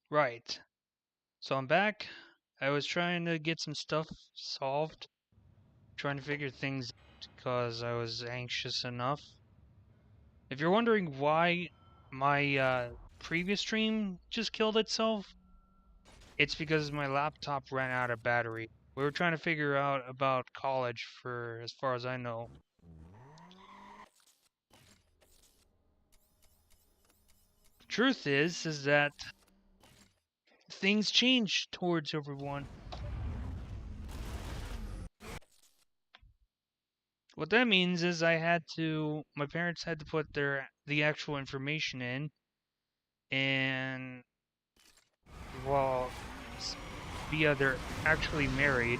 Right. So I'm back. I was trying to get some stuff solved, trying to figure things out because I was anxious enough. If you're wondering why my previous stream just killed itself, it's because my laptop ran out of battery. We were trying to figure out about college for as far as I know. Truth is that things change towards everyone. What that means is my parents had to put the actual information in, and well, via they're actually married,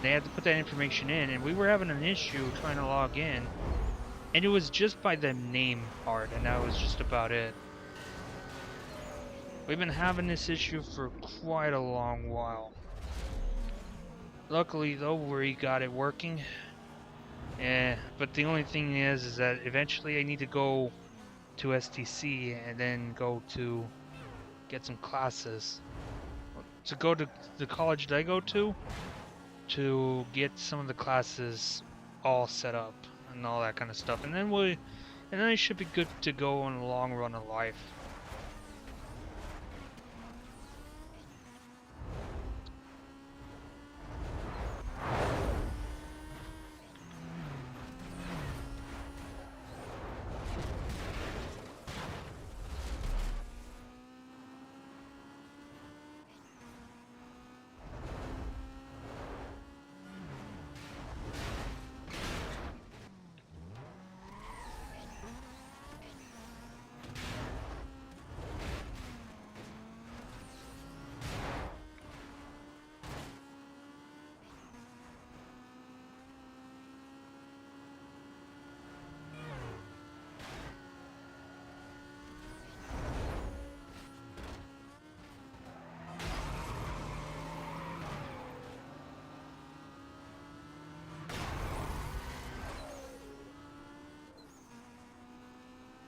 they had to put that information in, and we were having an issue trying to log in, and it was just by the name part, and that was just about it. We've been having this issue for quite a long while. Luckily, though, we got it working. But the only thing is that eventually I need to go to STC and then go to get some classes. To go to the college that I go to get some of the classes all set up and all that kind of stuff. And then I should be good to go in the long run of life.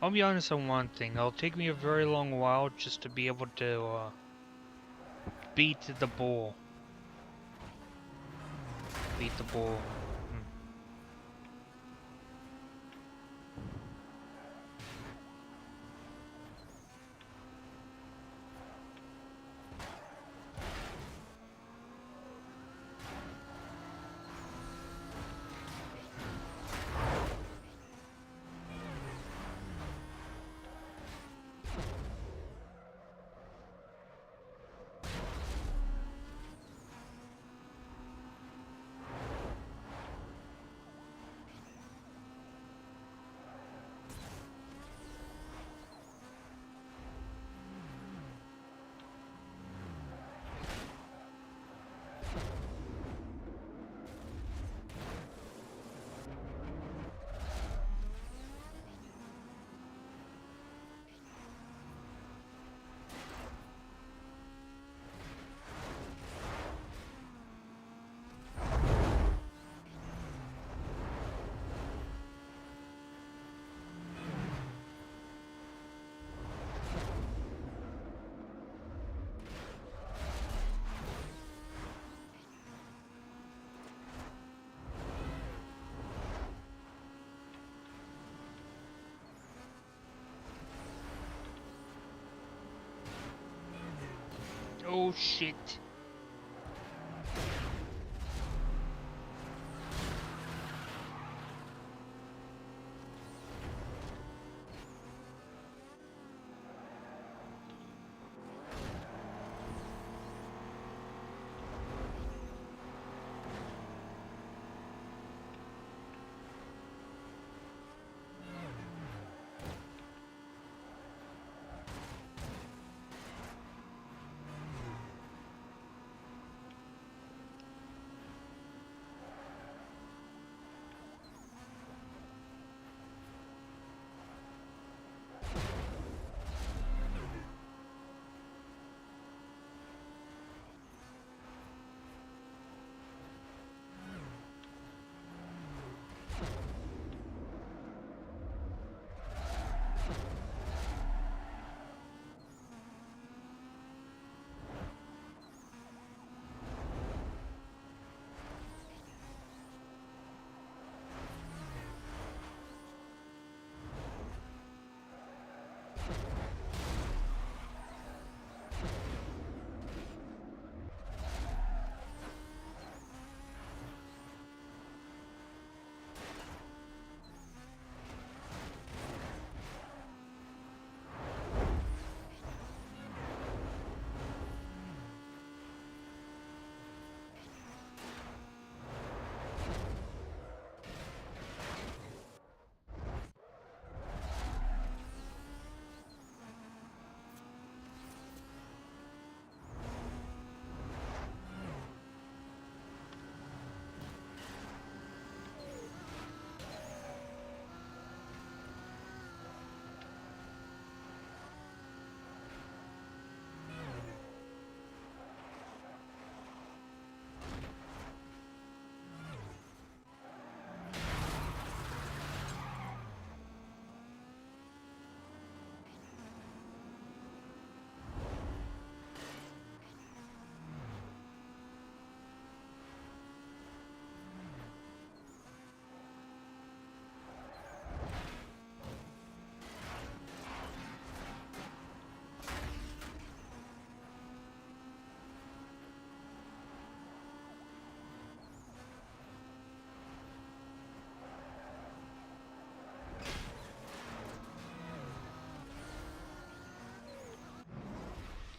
I'll be honest on one thing. It'll take me a very long while just to be able to beat the bull. Beat the bull. Oh shit.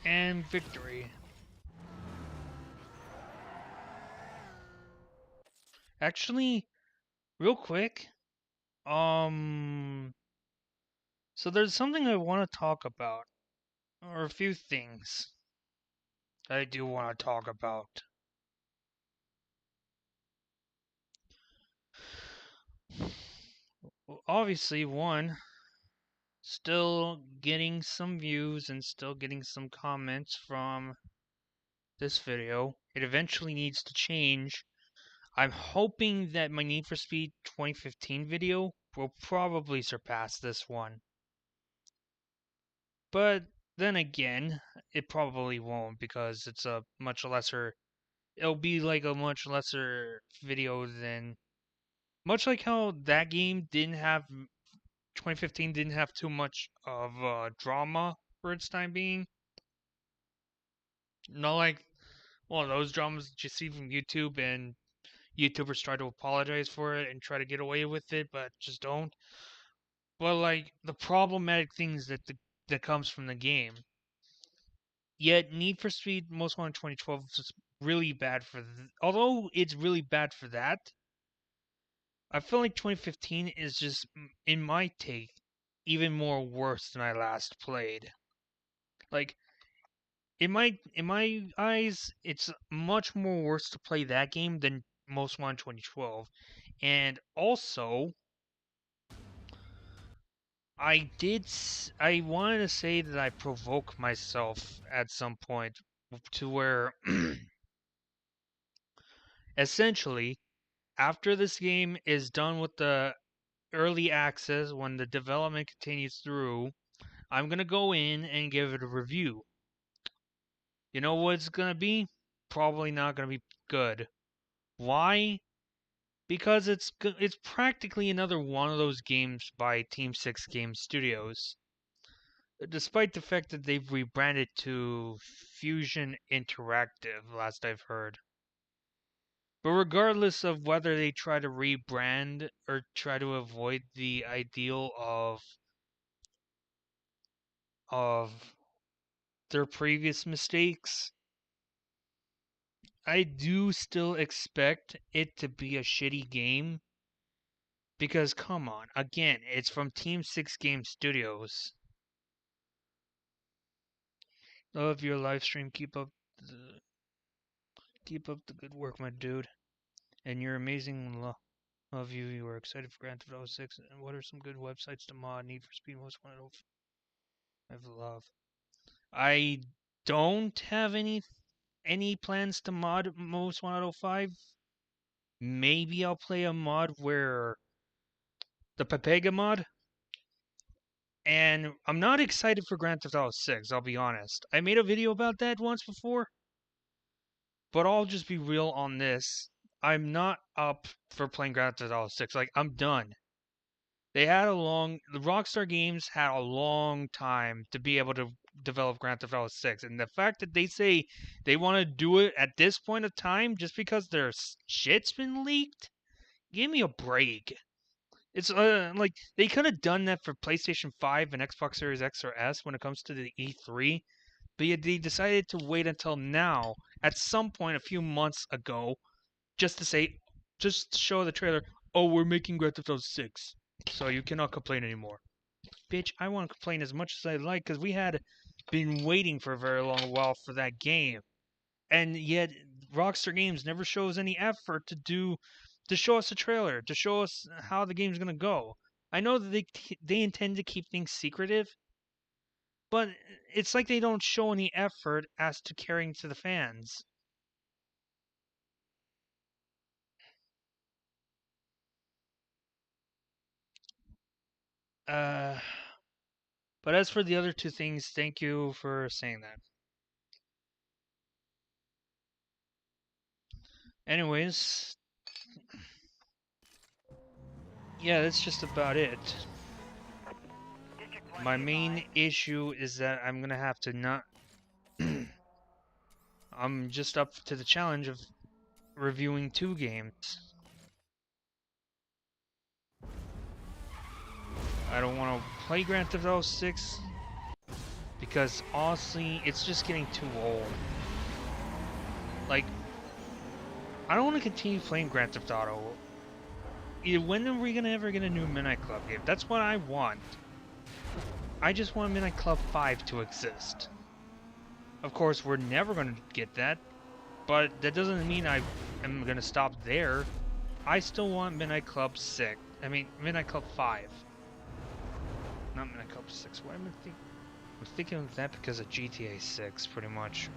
And victory. Actually, real quick, so there's something I want to talk about, or a few things I do want to talk about. Obviously, one, still getting some views and still getting some comments from this video. It eventually needs to change. I'm hoping that my Need for Speed 2015 video will probably surpass this one. But then again, it probably won't because it's a much lesser. It'll be like a much lesser video than. Much like how that game didn't have. 2015 didn't have too much of drama for its time being. Not like one of those dramas that you see from YouTube and YouTubers try to apologize for it and try to get away with it, but just don't. But like the problematic things that comes from the game. Yet Need for Speed Most Wanted 2012 is really bad for. Although it's really bad for that, I feel like 2015 is just, in my take, even more worse than I last played. Like in my eyes, it's much more worse to play that game than Most Wanted 2012. And also, I wanted to say that I provoke myself at some point to where essentially after this game is done with the early access, when the development continues through, I'm going to go in and give it a review. You know what it's going to be? Probably not going to be good. Why? Because it's practically another one of those games by Team 6 Game Studios. Despite the fact that they've rebranded to Fusion Interactive, last I've heard. But regardless of whether they try to rebrand or try to avoid the ideal of their previous mistakes, I do still expect it to be a shitty game. Because come on, again, it's from Team 6 Game Studios. Love your live stream. Keep up the good work, my dude. And you're amazing. Love you. You are excited for Grand Theft Auto 6. And what are some good websites to mod Need for Speed Most Wanted? I've love. I don't have any plans to mod Most Wanted 05. Maybe I'll play a mod where the Pepega mod. And I'm not excited for Grand Theft Auto 6, I'll be honest. I made a video about that once before, but I'll just be real on this. I'm not up for playing Grand Theft Auto 6. Like, I'm done. The Rockstar Games had a long time to be able to develop Grand Theft Auto 6, and the fact that they say they want to do it at this point of time just because their shit's been leaked, give me a break. It's like they could have done that for PlayStation 5 and Xbox Series X or S when it comes to the E3, but yet they decided to wait until now, at some point a few months ago, just to show the trailer, oh, we're making Grand Theft Auto 6, so you cannot complain anymore. Bitch, I want to complain as much as I like, because we had been waiting for a very long while for that game. And yet, Rockstar Games never shows any effort to show us a trailer, to show us how the game's gonna go. I know that they intend to keep things secretive, but it's like they don't show any effort as to caring to the fans. Uh, but as for the other two things, thank you for saying that. Anyways, yeah, that's just about it. My main issue is that I'm gonna have to not. I'm just up to the challenge of reviewing 2 games. I don't want to play Grand Theft Auto 6, because honestly, it's just getting too old. Like, I don't want to continue playing Grand Theft Auto. When are we gonna ever get a new Midnight Club game? That's what I want. I just want Midnight Club 5 to exist. Of course, we're never gonna get that, but that doesn't mean I am gonna stop there. I still want Midnight Club 6. I mean, Midnight Club 5. Not Midnight Club 6. Why am I thinking? I'm thinking of that because of GTA 6, pretty much.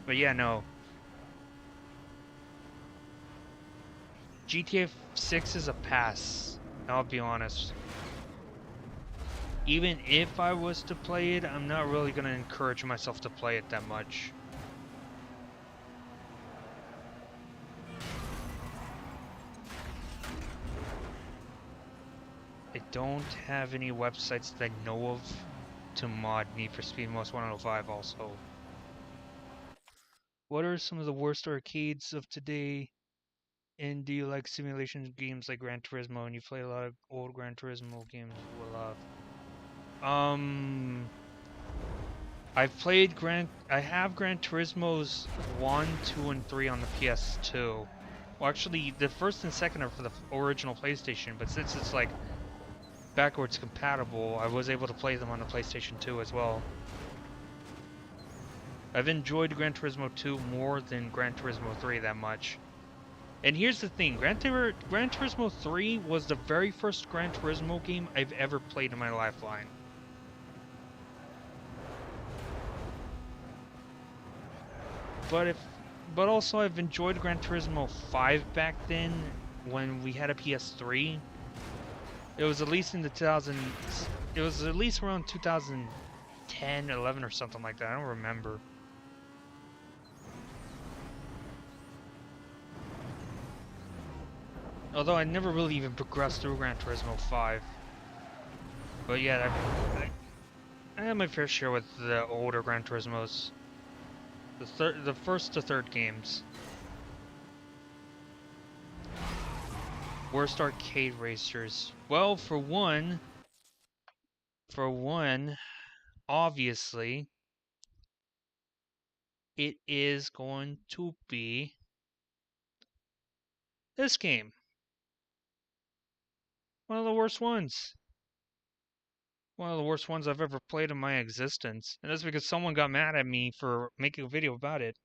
But yeah, no. GTA 6 is a pass. I'll be honest. Even if I was to play it, I'm not really going to encourage myself to play it that much. I don't have any websites that I know of to mod Need for Speed Most 105 also. What are some of the worst arcades of today? And do you like simulation games like Gran Turismo? And you play a lot of old Gran Turismo games you will love. I have Gran Turismo's 1, 2, and 3 on the PS2. Well, actually, the first and second are for the original PlayStation, but since it's like backwards compatible, I was able to play them on the PlayStation 2 as well. I've enjoyed Gran Turismo 2 more than Gran Turismo 3 that much. And here's the thing, Gran Turismo 3 was the very first Gran Turismo game I've ever played in my lifeline. But also I've enjoyed Gran Turismo 5 back then when we had a PS3. It was at least in the 2000s. It was at least around 2010, 11 or something like that. I don't remember. Although I never really even progressed through Gran Turismo 5. But yeah, I had my fair share with the older Gran Turismos. The first to third games. Worst arcade racers. Well, for one, obviously, it is going to be this game. One of the worst ones. One of the worst ones I've ever played in my existence. And that's because someone got mad at me for making a video about it.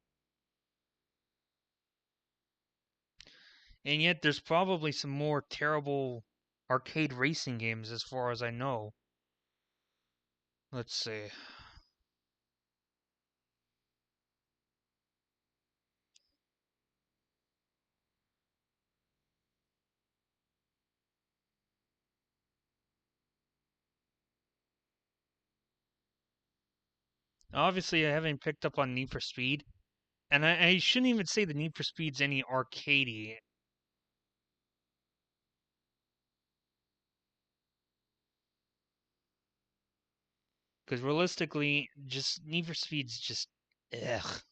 And yet there's probably some more terrible arcade racing games as far as I know. Let's see. Obviously, I haven't picked up on Need for Speed. And I shouldn't even say the Need for Speed's any arcadey. Because realistically, just Need for Speed's just ugh.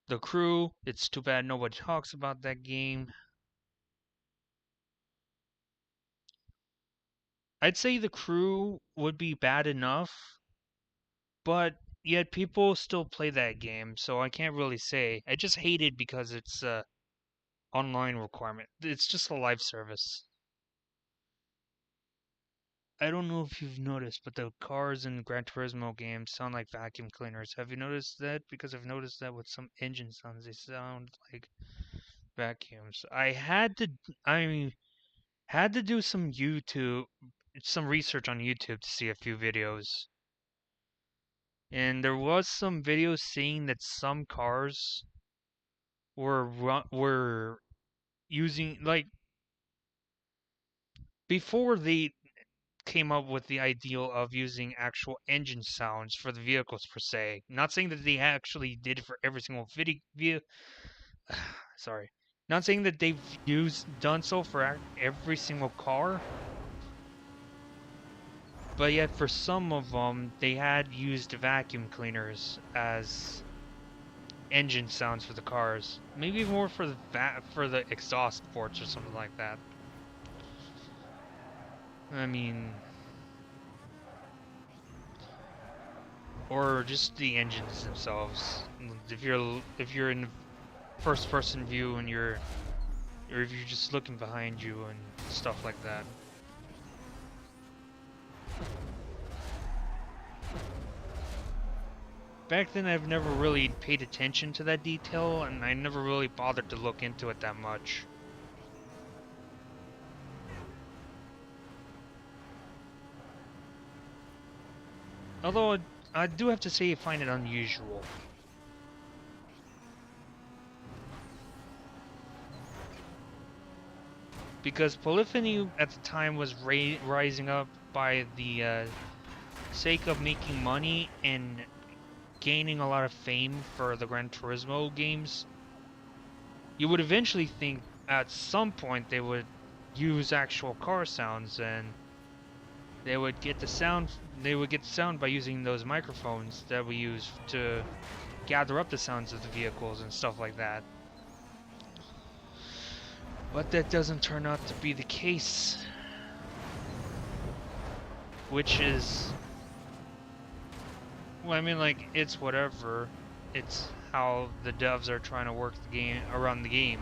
The Crew, it's too bad nobody talks about that game. I'd say The Crew would be bad enough, but yet people still play that game, so I can't really say. I just hate it because it's a online requirement. It's just a live service. I don't know if you've noticed, but the cars in Gran Turismo games sound like vacuum cleaners. Have you noticed that? Because I've noticed that with some engine sounds, they sound like vacuums. I had to do some research on YouTube to see a few videos. And there was some videos saying that some cars were using, like, before they came up with the ideal of using actual engine sounds for the vehicles per se. Not saying that they actually did it for every single sorry. Not saying that they've done so for every single car. But yet for some of them, they had used vacuum cleaners as engine sounds for the cars. Maybe more for the exhaust ports or something like that. I mean, or just the engines themselves. If you're in first person view and or if you're just looking behind you and stuff like that. Back then I've never really paid attention to that detail, and I never really bothered to look into it that much. Although I do have to say I find it unusual. Because polyphony at the time was rising up by the sake of making money and gaining a lot of fame for the Gran Turismo games. You would eventually think at some point they would use actual car sounds, and they would get the sound by using those microphones that we use to gather up the sounds of the vehicles and stuff like that. But that doesn't turn out to be the case. Which is... well, I mean, like, it's whatever. It's how the devs are trying to work the game around the game.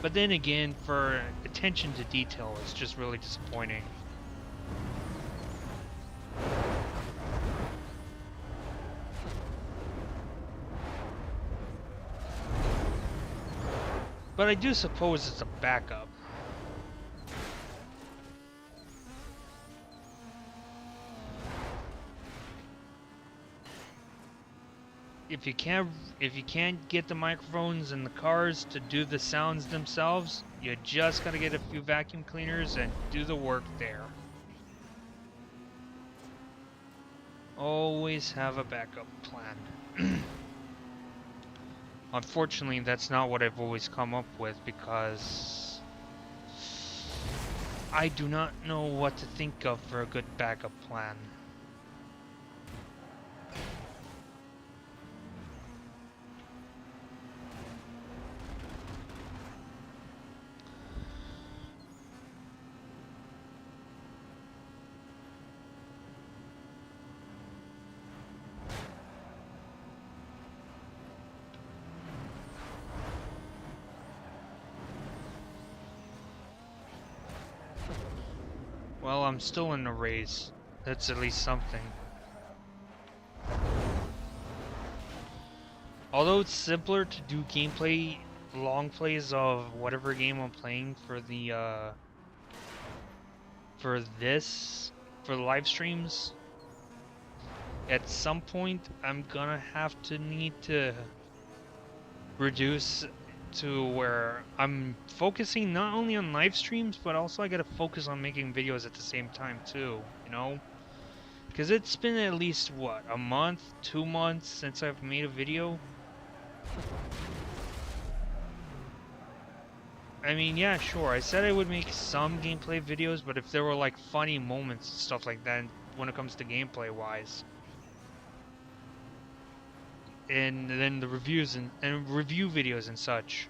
But then again, for attention to detail, it's just really disappointing. But I do suppose it's a backup. If you can't get the microphones in the cars to do the sounds themselves, you just gotta get a few vacuum cleaners and do the work there. Always have a backup plan. Unfortunately, that's not what I've always come up with, because I do not know what to think of for a good backup plan. Well, I'm still in the race. That's at least something. Although it's simpler to do gameplay, long plays of whatever game I'm playing for the for the live streams, at some point I'm gonna have to need to reduce to where I'm focusing not only on live streams, but also I gotta focus on making videos at the same time too, you know? Because it's been at least, what, a month, 2 months since I've made a video? I mean, yeah, sure, I said I would make some gameplay videos, but if there were like funny moments and stuff like that when it comes to gameplay wise. And then the reviews and review videos and such.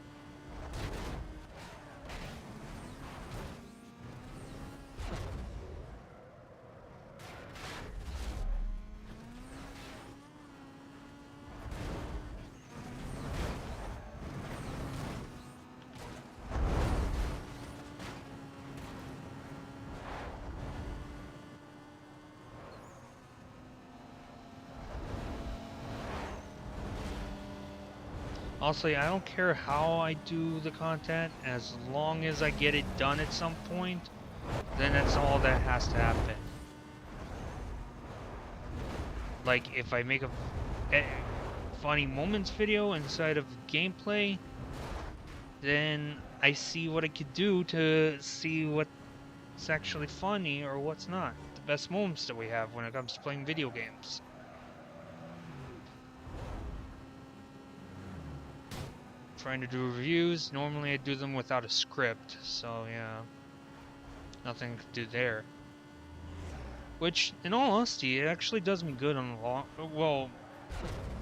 Honestly, I don't care how I do the content, as long as I get it done at some point, then that's all that has to happen. Like, if I make a funny moments video inside of gameplay, then I see what I could do to see what's actually funny or what's not. The best moments that we have when it comes to playing video games. Trying to do reviews, normally I do them without a script, so yeah, nothing to do there. Which, in all honesty, it actually does me good on the long. Well,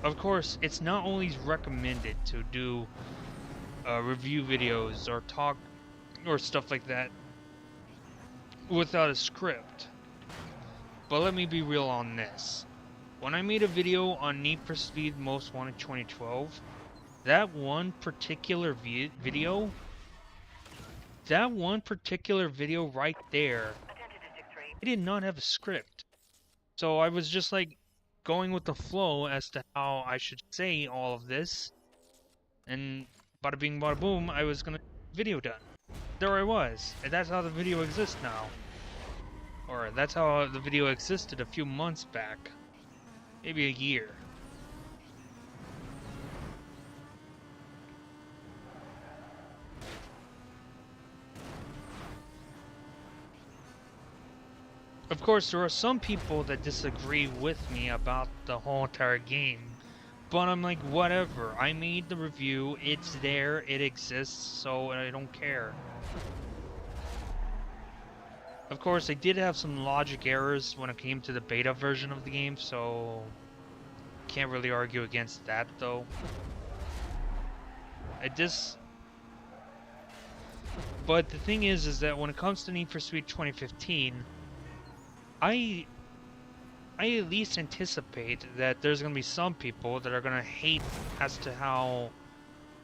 of course, it's not always recommended to do review videos or talk or stuff like that without a script. But let me be real on this. When I made a video on Need for Speed Most Wanted 2012, that one particular video right there, I did not have a script. So I was just like going with the flow as to how I should say all of this. And bada bing bada boom, I was gonna video done. There I was. And that's how the video exists now. Or that's how the video existed a few months back. Maybe a year. Of course, there are some people that disagree with me about the whole entire game, but I'm like, whatever. I made the review, it's there, it exists, so I don't care. Of course, I did have some logic errors when it came to the beta version of the game, so can't really argue against that, though. But the thing is that when it comes to Need for Speed 2015, I at least anticipate that there's going to be some people that are going to hate as to how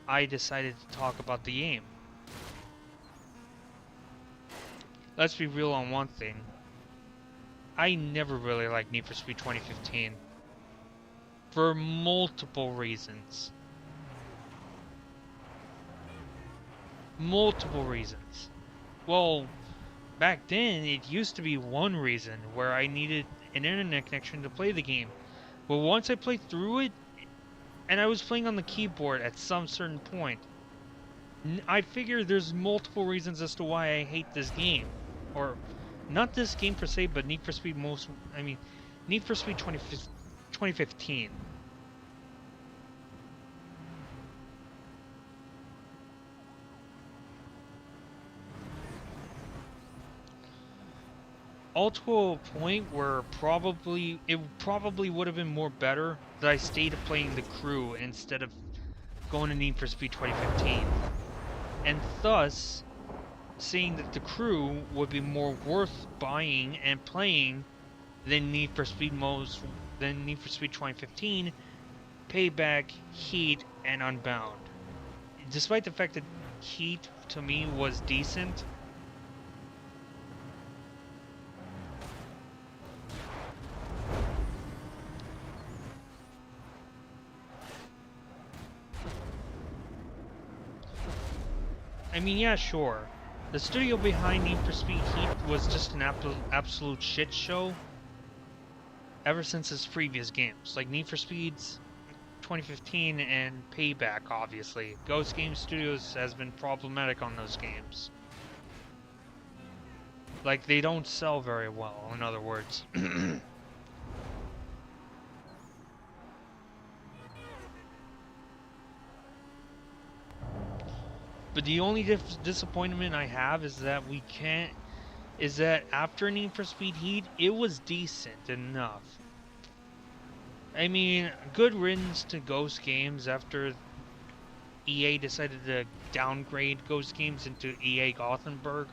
I decided to talk about the game. Let's be real on one thing. I never really liked Need for Speed 2015. For multiple reasons. Multiple reasons. Well, back then, it used to be one reason, where I needed an internet connection to play the game. But once I played through it, and I was playing on the keyboard at some certain point, I figure there's multiple reasons as to why I hate this game. Or, not this game per se, but Need for Speed Need for Speed 2015. All to a point where it probably would have been more better that I stayed playing the crew instead of going to Need for Speed 2015. And thus, seeing that the crew would be more worth buying and playing than Need for Speed 2015, Payback, Heat, and Unbound. Despite the fact that Heat to me was decent, I mean, yeah, sure. The studio behind Need for Speed Heat was just an absolute shit show ever since its previous games, like Need for Speed's 2015 and Payback, obviously. Ghost Game Studios has been problematic on those games. Like, they don't sell very well, in other words. But the only disappointment I have is that after Need for Speed Heat, it was decent enough. I mean, good riddance to Ghost Games after EA decided to downgrade Ghost Games into EA Gothenburg,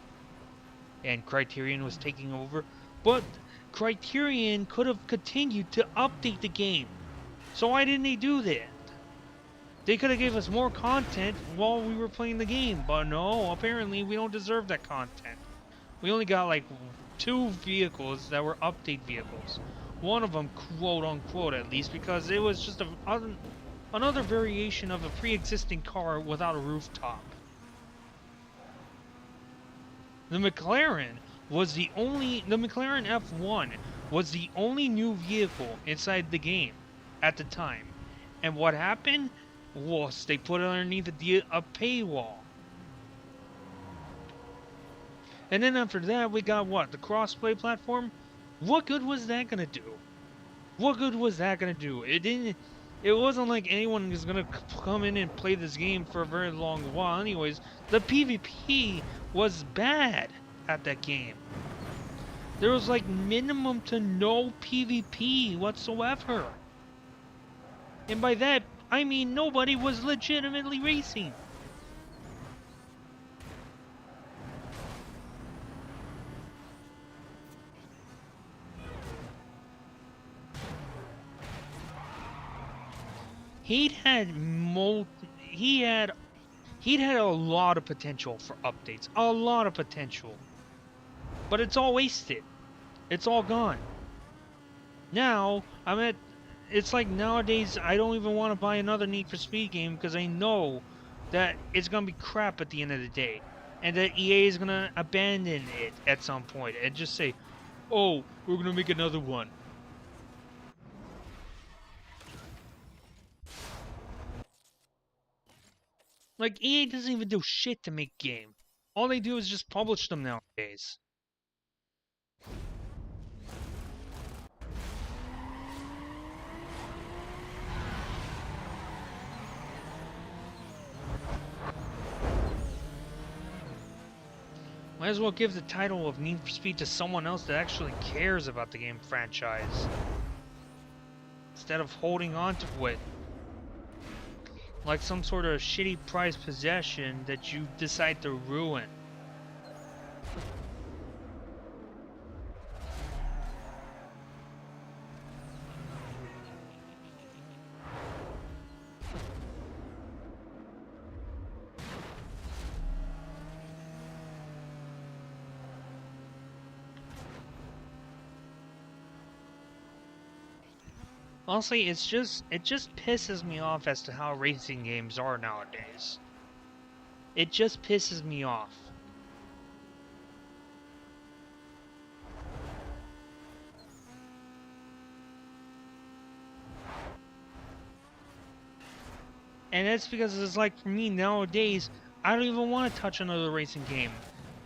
and Criterion was taking over. But Criterion could have continued to update the game. So why didn't they do that? They could have gave us more content while we were playing the game, but no, apparently we don't deserve that content. We only got like 2 vehicles that were update vehicles. One of them, quote unquote at least, because it was just another variation of a pre-existing car without a rooftop. The McLaren F1 was the only new vehicle inside the game at the time. And what happened? Was they put it underneath a paywall. And then after that, we got what? The crossplay platform? What good was that gonna do? What good was that gonna do? It wasn't like anyone was gonna come in and play this game for a very long while anyways. The PvP was bad at that game. There was like minimum to no PvP whatsoever. And by that, I mean nobody was legitimately racing. he'd had he'd had a lot of potential for updates, a lot of potential, but it's all wasted. It's all gone. Now it's like nowadays I don't even want to buy another Need for Speed game because I know that it's gonna be crap at the end of the day, and that EA is gonna abandon it at some point and just say, "Oh, we're gonna make another one." Like EA doesn't even do shit to make game. All they do is just publish them nowadays. Might as well give the title of Need for Speed to someone else that actually cares about the game franchise, instead of holding on to it like some sort of shitty prized possession that you decide to ruin. Honestly, it just pisses me off as to how racing games are nowadays. It just pisses me off. And that's because it's like for me nowadays, I don't even want to touch another racing game.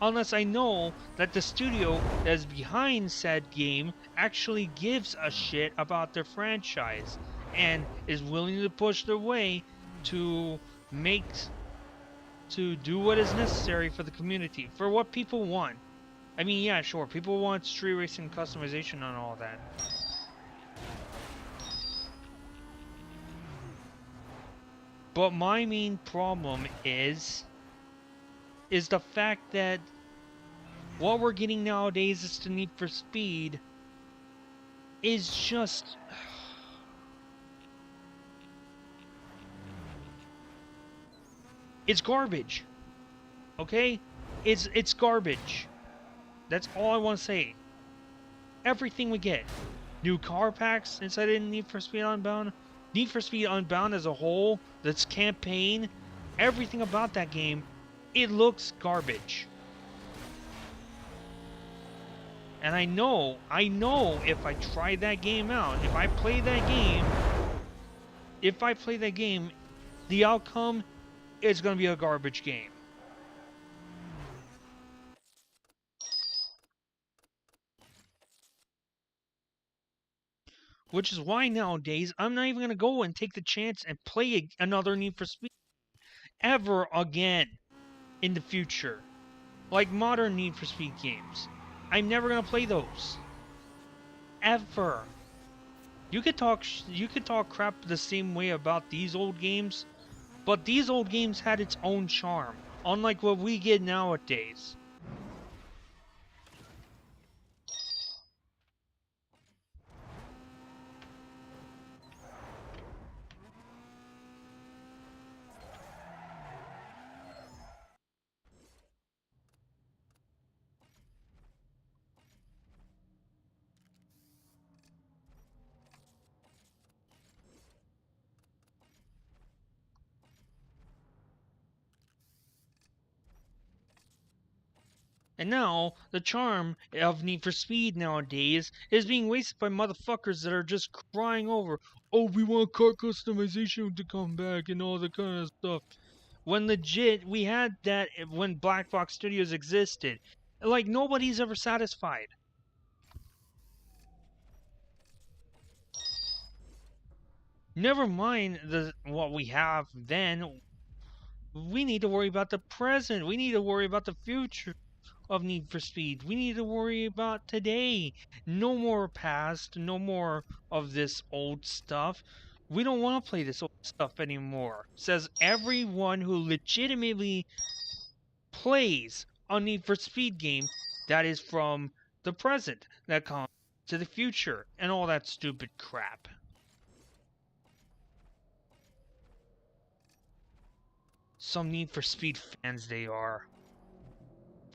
Unless I know that the studio that is behind said game actually gives a shit about their franchise and is willing to push their way to make to do what is necessary for the community, for what people want. I mean, yeah, sure, people want street racing customization and all that. But my main problem is the fact that what we're getting nowadays is the Need for Speed is just it's garbage. Okay? It's garbage. That's all I want to say. Everything we get. New car packs inside of Need for Speed Unbound. Need for Speed Unbound as a whole, that's campaign, everything about that game, it looks garbage. And I know if I try that game out, if I play that game, the outcome is going to be a garbage game. Which is why nowadays I'm not even going to go and take the chance and play another Need for Speed ever again in the future. Like modern Need for Speed games. I'm never going to play those. Ever. You could talk crap the same way about these old games, but these old games had its own charm, unlike what we get nowadays. And now, the charm of Need for Speed nowadays is being wasted by motherfuckers that are just crying over, "Oh, we want car customization to come back and all that kind of stuff." When legit, we had that when Black Box Studios existed. Like, nobody's ever satisfied. Never mind what we have then. We need to worry about the present. We need to worry about the future of Need for Speed. We need to worry about today. No more past, no more of this old stuff. We don't want to play this old stuff anymore. Says everyone who legitimately plays a Need for Speed game that is from the present, that comes to the future, and all that stupid crap. some Need for Speed fans they are.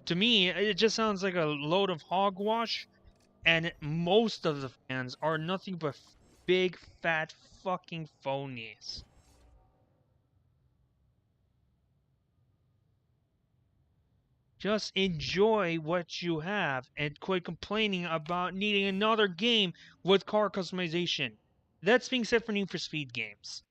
To me, it just sounds like a load of hogwash, and most of the fans are nothing but big, fat, fucking phonies. Just enjoy what you have and quit complaining about needing another game with car customization. That's being said for Need for Speed games.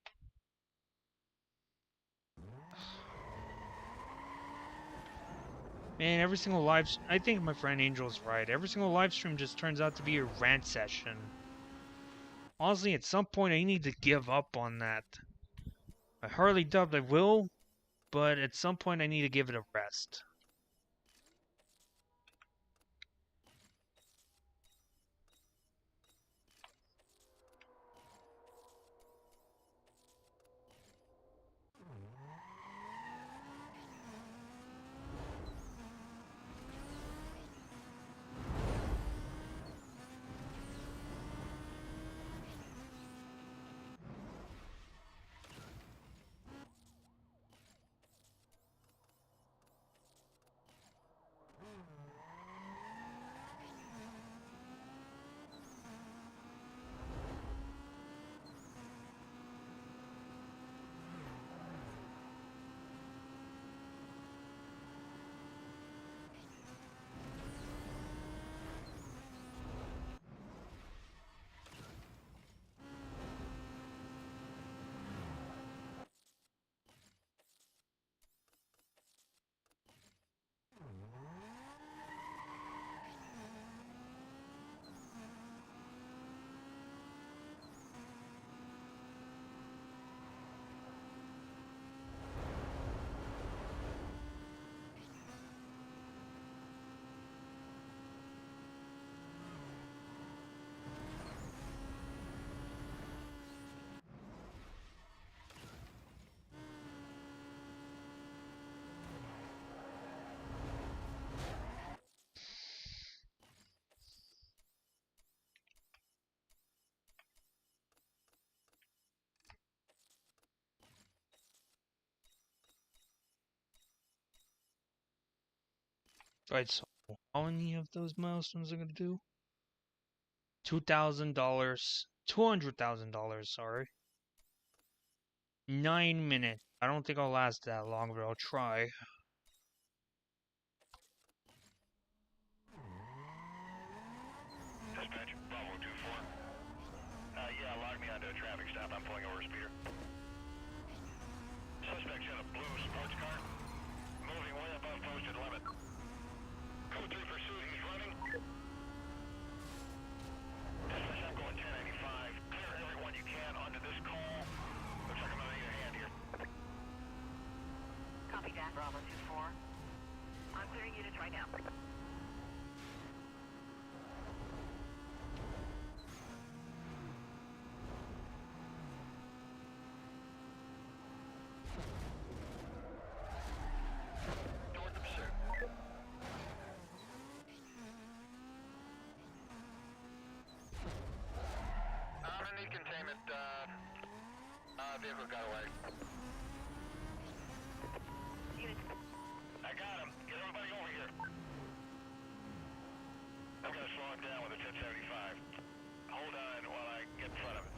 Man, every single I think my friend Angel's right. Every single live stream just turns out to be a rant session. Honestly, at some point I need to give up on that. I hardly doubt I will, but at some point I need to give it a rest. Right, so how many of those milestones are gonna do? $2,000. $200,000, sorry. 9 minutes. I don't think I'll last that long, but I'll try. Dispatch, Bravo 2-4. Yeah, log me onto a traffic stop. I'm pulling over a speeder. Suspect's in a blue sports car. Moving way above posted limit. Code 3 pursuit, he's running. Dispatch, I'm going 1085. Clear everyone you can onto this call. Looks like I'm gonna need a hand here. Copy that, Bravo 2-4. I'm clearing units right now. Toward the pursuit. I'm gonna need containment. Vehicle got away. Units. I got him. Get everybody over here. I'm gonna slow him down with a 1075. Hold on while I get in front of him.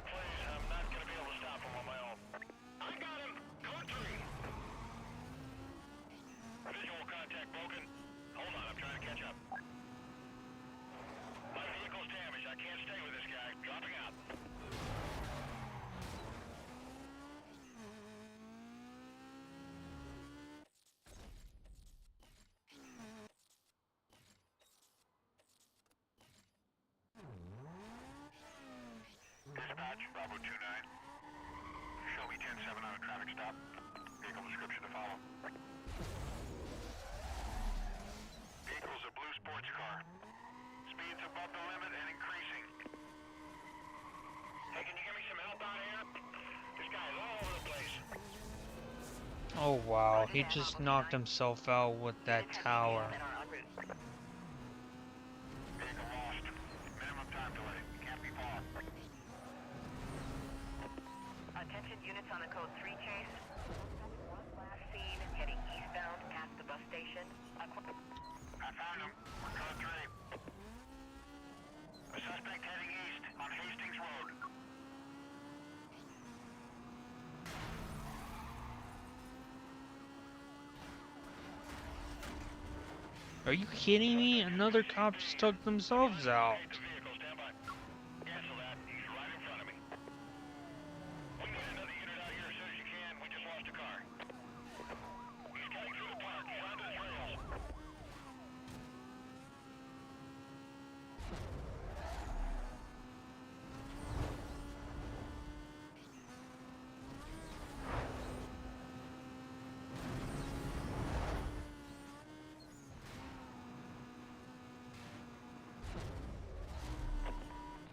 Please, I'm not gonna be able to stop him on my own. I got him! Code 3! Visual contact broken. Hold on, I'm trying to catch up. My vehicle's damaged. I can't stay with this guy. Dropping out. Dispatch, Bravo 29. Show me 10-7 on a traffic stop. Vehicle description to follow. Vehicle's a blue sports car. Speed's above the limit and increasing. Hey, can you give me some help out here? This guy's all over the place. Oh wow, he just knocked himself out with that tower. And are en route. Vehicle lost. Minimum time delay. Can't be far. Are you kidding me? Another cop just took themselves out. The vehicle, stand by. Cancel that. He's right in front of me. We need another unit out here as soon as you can. We just lost a car. He's cutting through the park. He's onto his rails.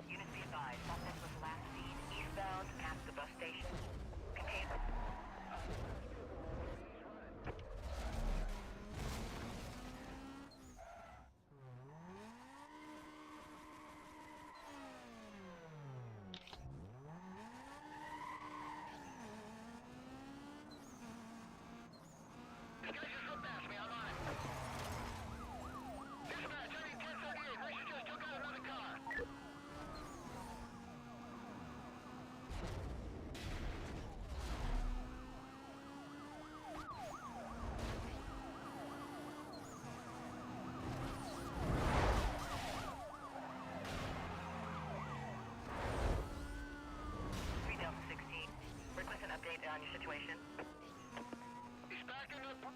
Units be advised. Suspect was last seen eastbound past the bus station. Contain. This guy just rode past me. I'm on it. Dispatch, I need 1038. Racer just took out another car. Three Delta 16. Request an update on your situation. He's back in the park.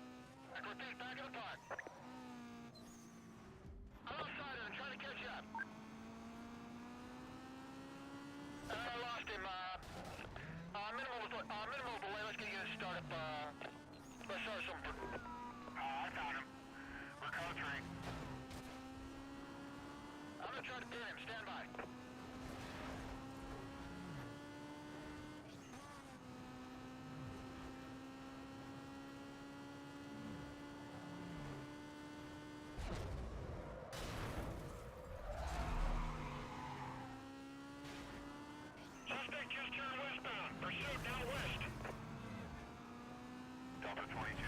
I repeat, back in the park. I'm outside him, trying to catch up. I lost him. Minimal delay. Let's get you to start up. Let's start some. I found him. We're code 3. I'm gonna try to pin him. Stand by. Suspect just turned westbound. Pursuit now west. Delta 22.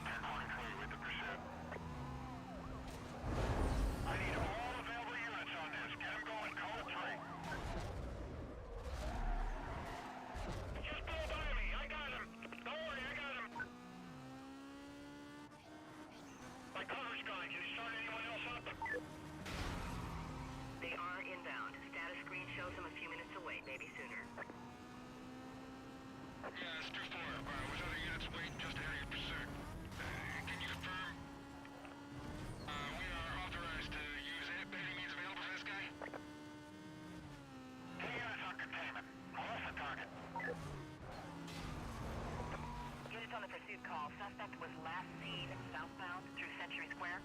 1043 with the pursuit. I need all available units on this. Get them going. Code 3. Just blow by me. I got him. Don't worry, I got him. My cover's gone. Can you start anyone else up? They are inbound. Status screen shows them a few minutes away, maybe sooner. Yeah, it's 2-4. With other units waiting just ahead of your pursuit. Can you confirm? We are authorized to use any means available for this guy? 2 units on containment. Off the target. Units on the pursuit call. Suspect was last seen southbound through Century Square.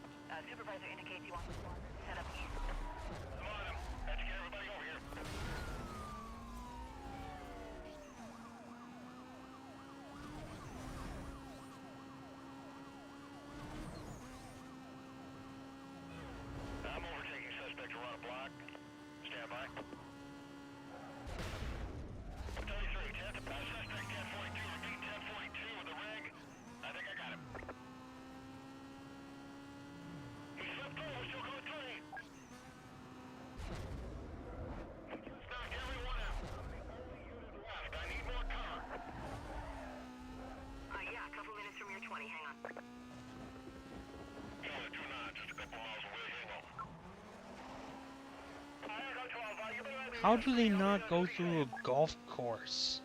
Supervisor indicates he wants to set up east. Come on him. Let's get everybody over here. I'm overtaking suspect around a block. Stand by. 33, 10. Suspect 1042. Repeat 1042 with the rig. I think I got him. He slipped through. We're still going 3. Knocked everyone out. Only unit left. I need more cover. Yeah, a couple minutes from your 20. Hang on. No, do not. Just a couple miles away. Hang on. Go 12. You better How do they not go through a golf course?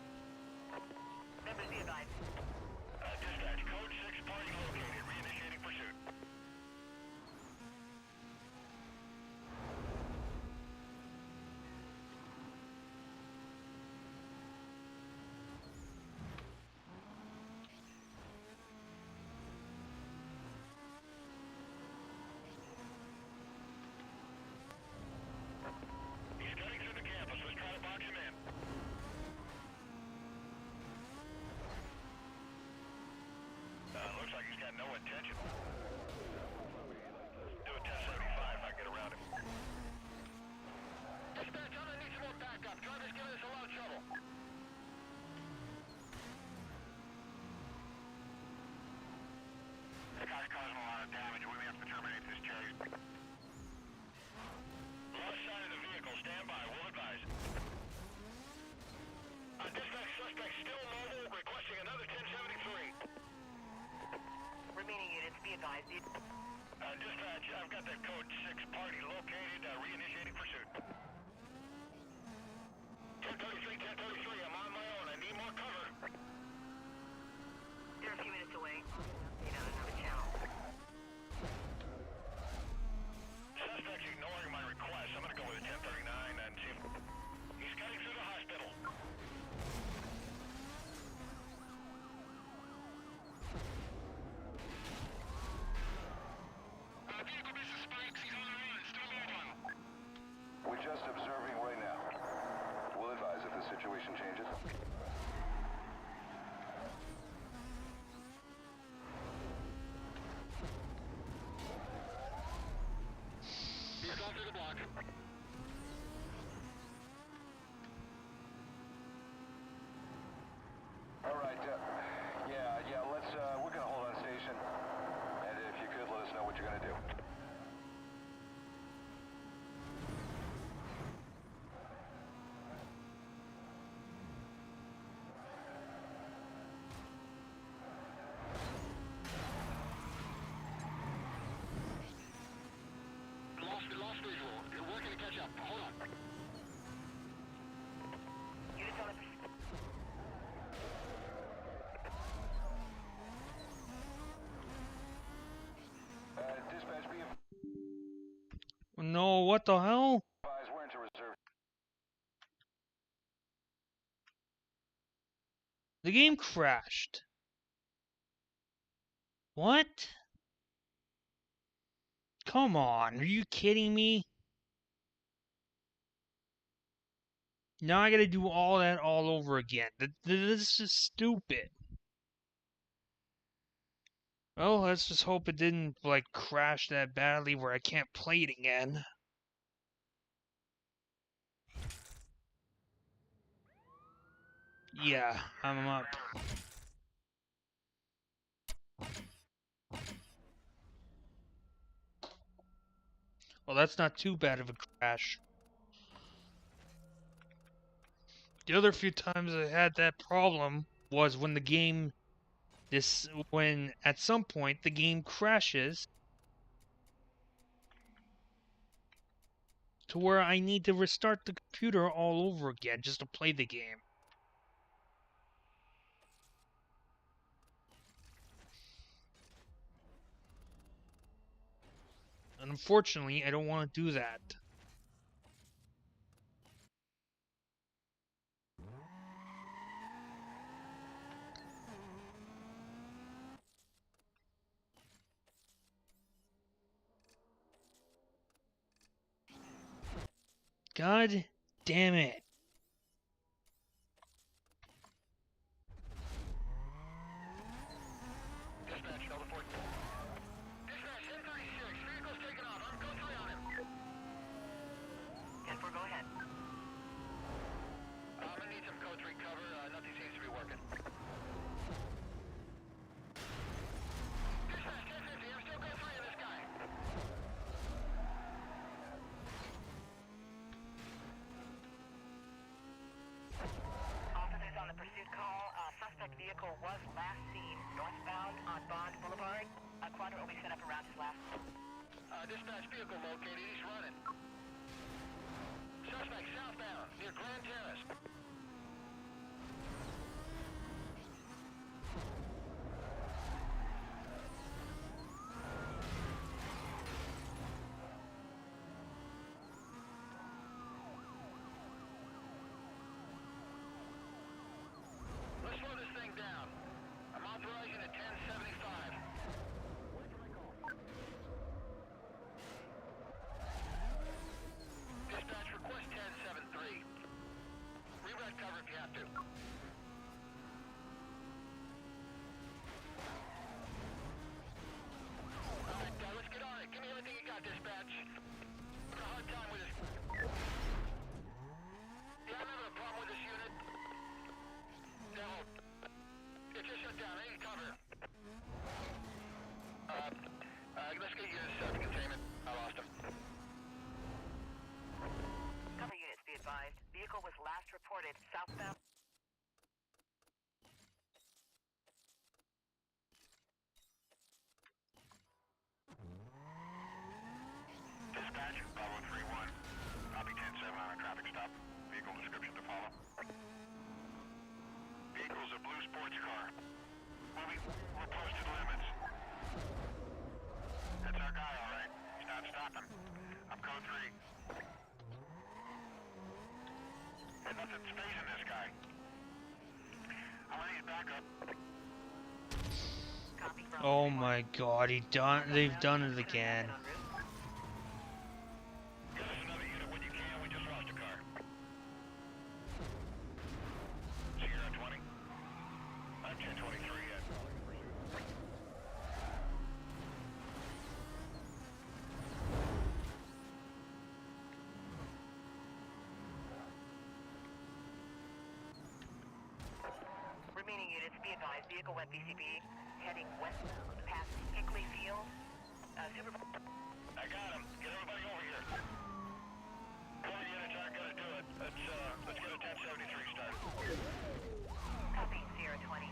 Members be advised. Dispatch, code 6, party located. Reinitiating pursuit. He's cutting through the campus. Let's try to box him in. Looks like he's got no intention. Do a 1075 if I can get around him. Dispatch, I'm gonna need some more backup. Driver's giving us a lot of trouble. This guy's causing a lot of damage. We may have to terminate this chase. Lost side of the vehicle. Stand by. We'll advise. Dispatch, suspect still mobile. Requesting another 1073. Remaining units be advised. Dispatch, I've got that code 6 party located, reinitiating pursuit. 1033, 1033, I'm on my own. I need more cover. They're a few minutes away. Update on another channel. Suspect's ignoring my request. I'm gonna go with a 1039 and see if... He's cutting through the hospital. Vehicle Mrs. Spikes, he's on the run. Still moving. We're just observing right now. We'll advise if the situation changes. He's gone through the block. All right, let's, we're gonna hold on station. And if you could, let us know what you're gonna do. Lost visual. You're working to catch up. Hold on. Units on the pursuit. Dispatch, be No, what the hell? advised, we're into reserve. The game crashed. What? Come on, are you kidding me? Now I gotta do all that all over again. This is stupid. Well, let's just hope it didn't, like, crash that badly where I can't play it again. Yeah, I'm up. Well, that's not too bad of a crash. The other few times I had that problem was when the game, when at some point the game crashes to where I need to restart the computer all over again just to play the game. And unfortunately, I don't want to do that. God damn it. Dispatch, Delta 4. Dispatch, 1036. Vehicle's taking off. I'm code 3 on him. 10-4, go ahead. I'm gonna need some code 3 cover. Nothing seems to be working. Dispatch, 1050. I'm still code 3 on this guy. Officers on the pursuit call. Suspect vehicle was last seen northbound on Bond Boulevard. A quadrant will be set up around his last. Dispatch, vehicle located. He's running. Suspect southbound near Grand Terrace. Let's slow this thing down. I'm authorizing at 1075. Dispatch, request 1073. Reroute cover if you have to. Alright, let's get on it. Give me everything you got, dispatch. I'm having a hard time with this. Yeah, I'm having a problem with this unit. No. It just shut down. I need cover. Let's get units to containment. I lost him. Cover units be advised. Vehicle was last reported southbound. 37 on a traffic stop. Vehicle description to follow. Vehicle's a blue sports car. Moving. We're posted limits. That's our guy, all right. He's not stopping. I'm code 3. There's nothing spacing this guy. I'm gonna need backup. Copy from Oh my god, they've done it again. Give us another unit when you can. We just lost a car. Sierra 20. I'm 1023 yet. Remaining units, be advised, vehicle wet BCB, heading westbound past Hickley Field. Supervisor. I got him. Get everybody over here. 4 units aren't gonna do it. Let's get a 1073 started. Copy, Sierra 20.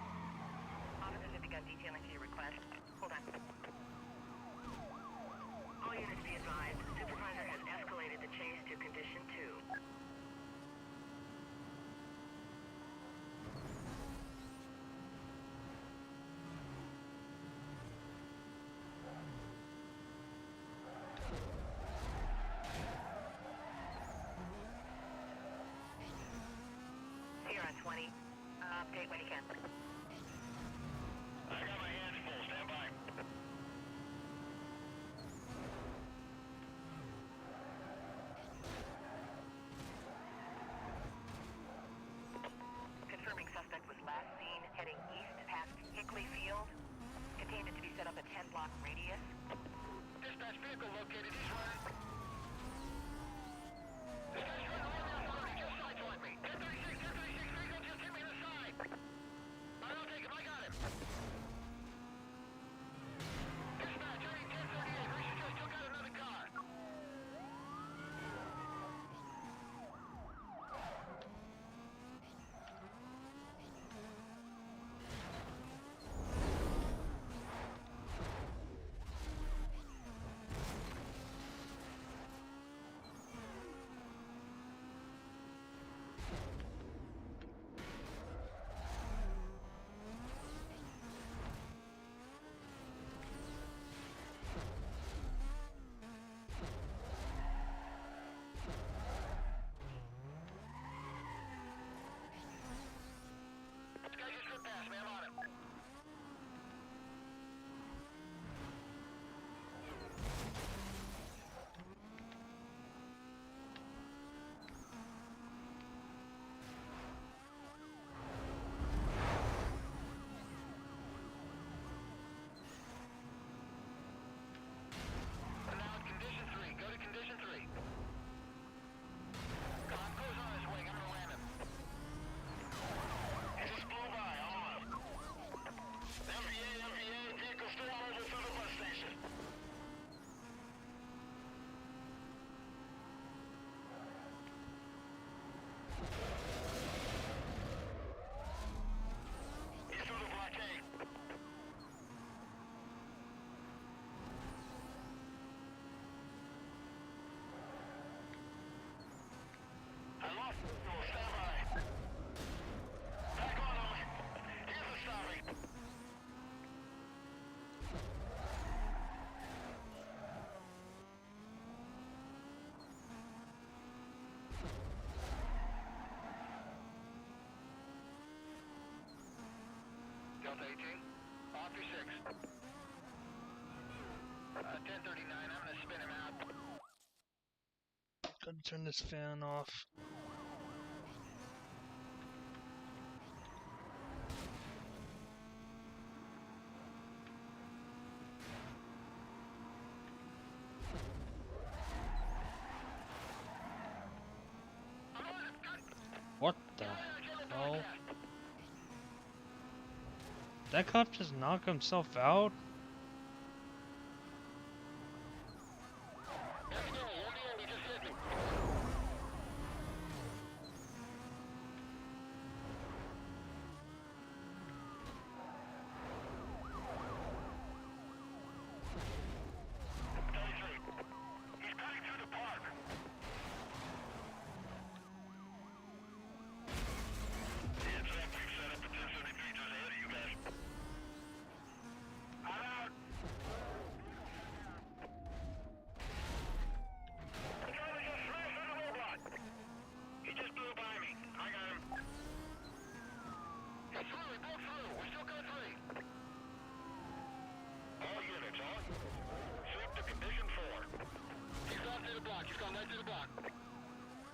Officers have begun detailing to your request. Hold on. All units be advised, supervisor has escalated the chase to condition 2. Sierra 20. Update when you can. I got my hands full. Stand by. Confirming suspect was last seen heading east past Hickley Field. Containment to be set up a 10-block radius. Dispatch vehicle located. He's running. This guy's trying to run me off the road. He just sideswiped me. 1036, 1036, vehicle just hit me in the side. I'll take him. I got him. Dispatch, I need 1038. Racer just took out another car. This guy just ripped past me. I'm on him. We're now in condition 3. Go to condition 3. Conco's on his wing. I'm gonna land him. He just blew by. I'm on him. MVA, vehicle still mobile through the bus station. He's through the blockade. I lost visual. Stand by. Back on him. He isn't stopping. Delta 18, off your 6. 1039, I'm gonna spin him out. Gotta turn this fan off. What the hell? That cop just knocked himself out?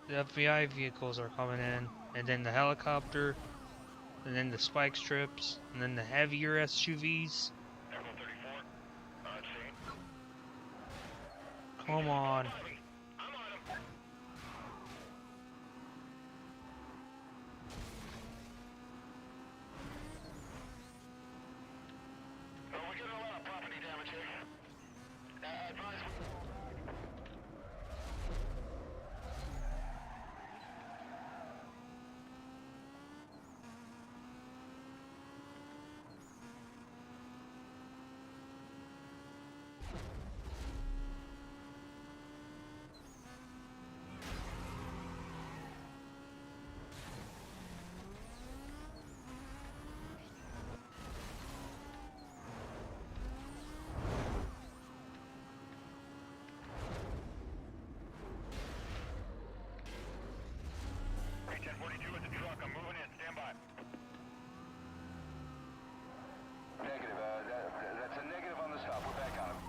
The FBI vehicles are coming in, and then the helicopter, and then the spike strips, and then the heavier SUVs. Echo 34. On scene. Come on. I'm on him. Well, we're getting a lot of property damage here. Advise. Hey, 1042 with the truck. I'm moving in. Stand by. Negative. That's a negative on the stop. We're back on him.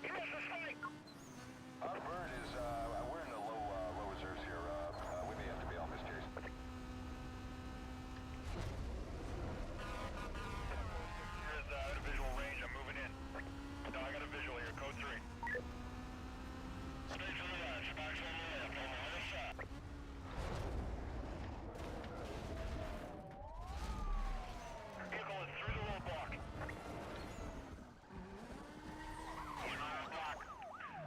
He missed the spike. Our bird is, we're in the low reserves here. We may have to bail on this chase. Here's out of visual range. I'm moving in. No, I got a visual here. Code 3. Stay to the left. Sparks on the left. On the other side. Vehicle is through the roadblock. He's on the block.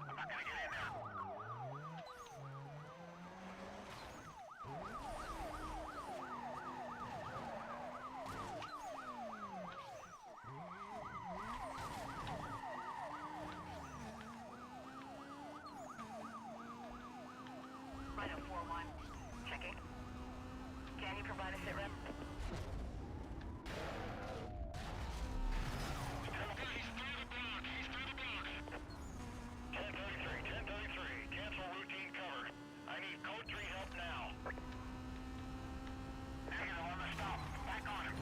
I'm not gonna get in there. Rhino 4-1. Checking. Can you provide a sit rep? He's through the block. He's through the block. 1033. Cancel routine cover. I need code 3 help now. Negative on the stop. Back on him.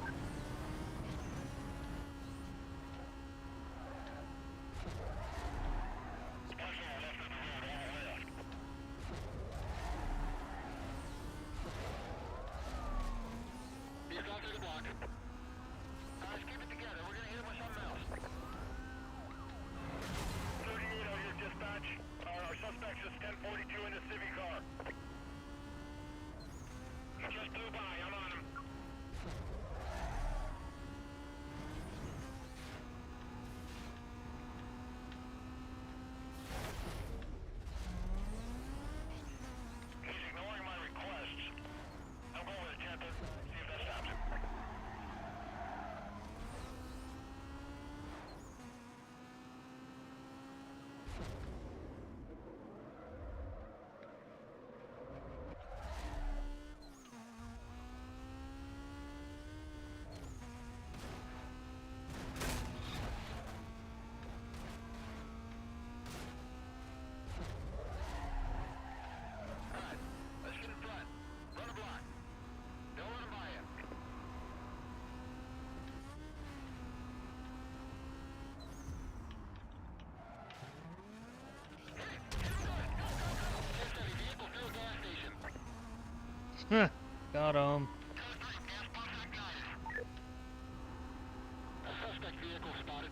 Special left of the road, all left. He's gone through the block. Guys, keep it together. We're gonna hit him with something else. 38 out here, dispatch. Our suspect's just 1042 in the Civic car. He just blew by. I'm on him. He's ignoring my requests. I'm going with a 10th. See if that stops him. Alright, let's get in front. Run a block. Don't let him by you. Vehicle fill gas station. Got him. Gas pump ignited. A suspect vehicle spotted.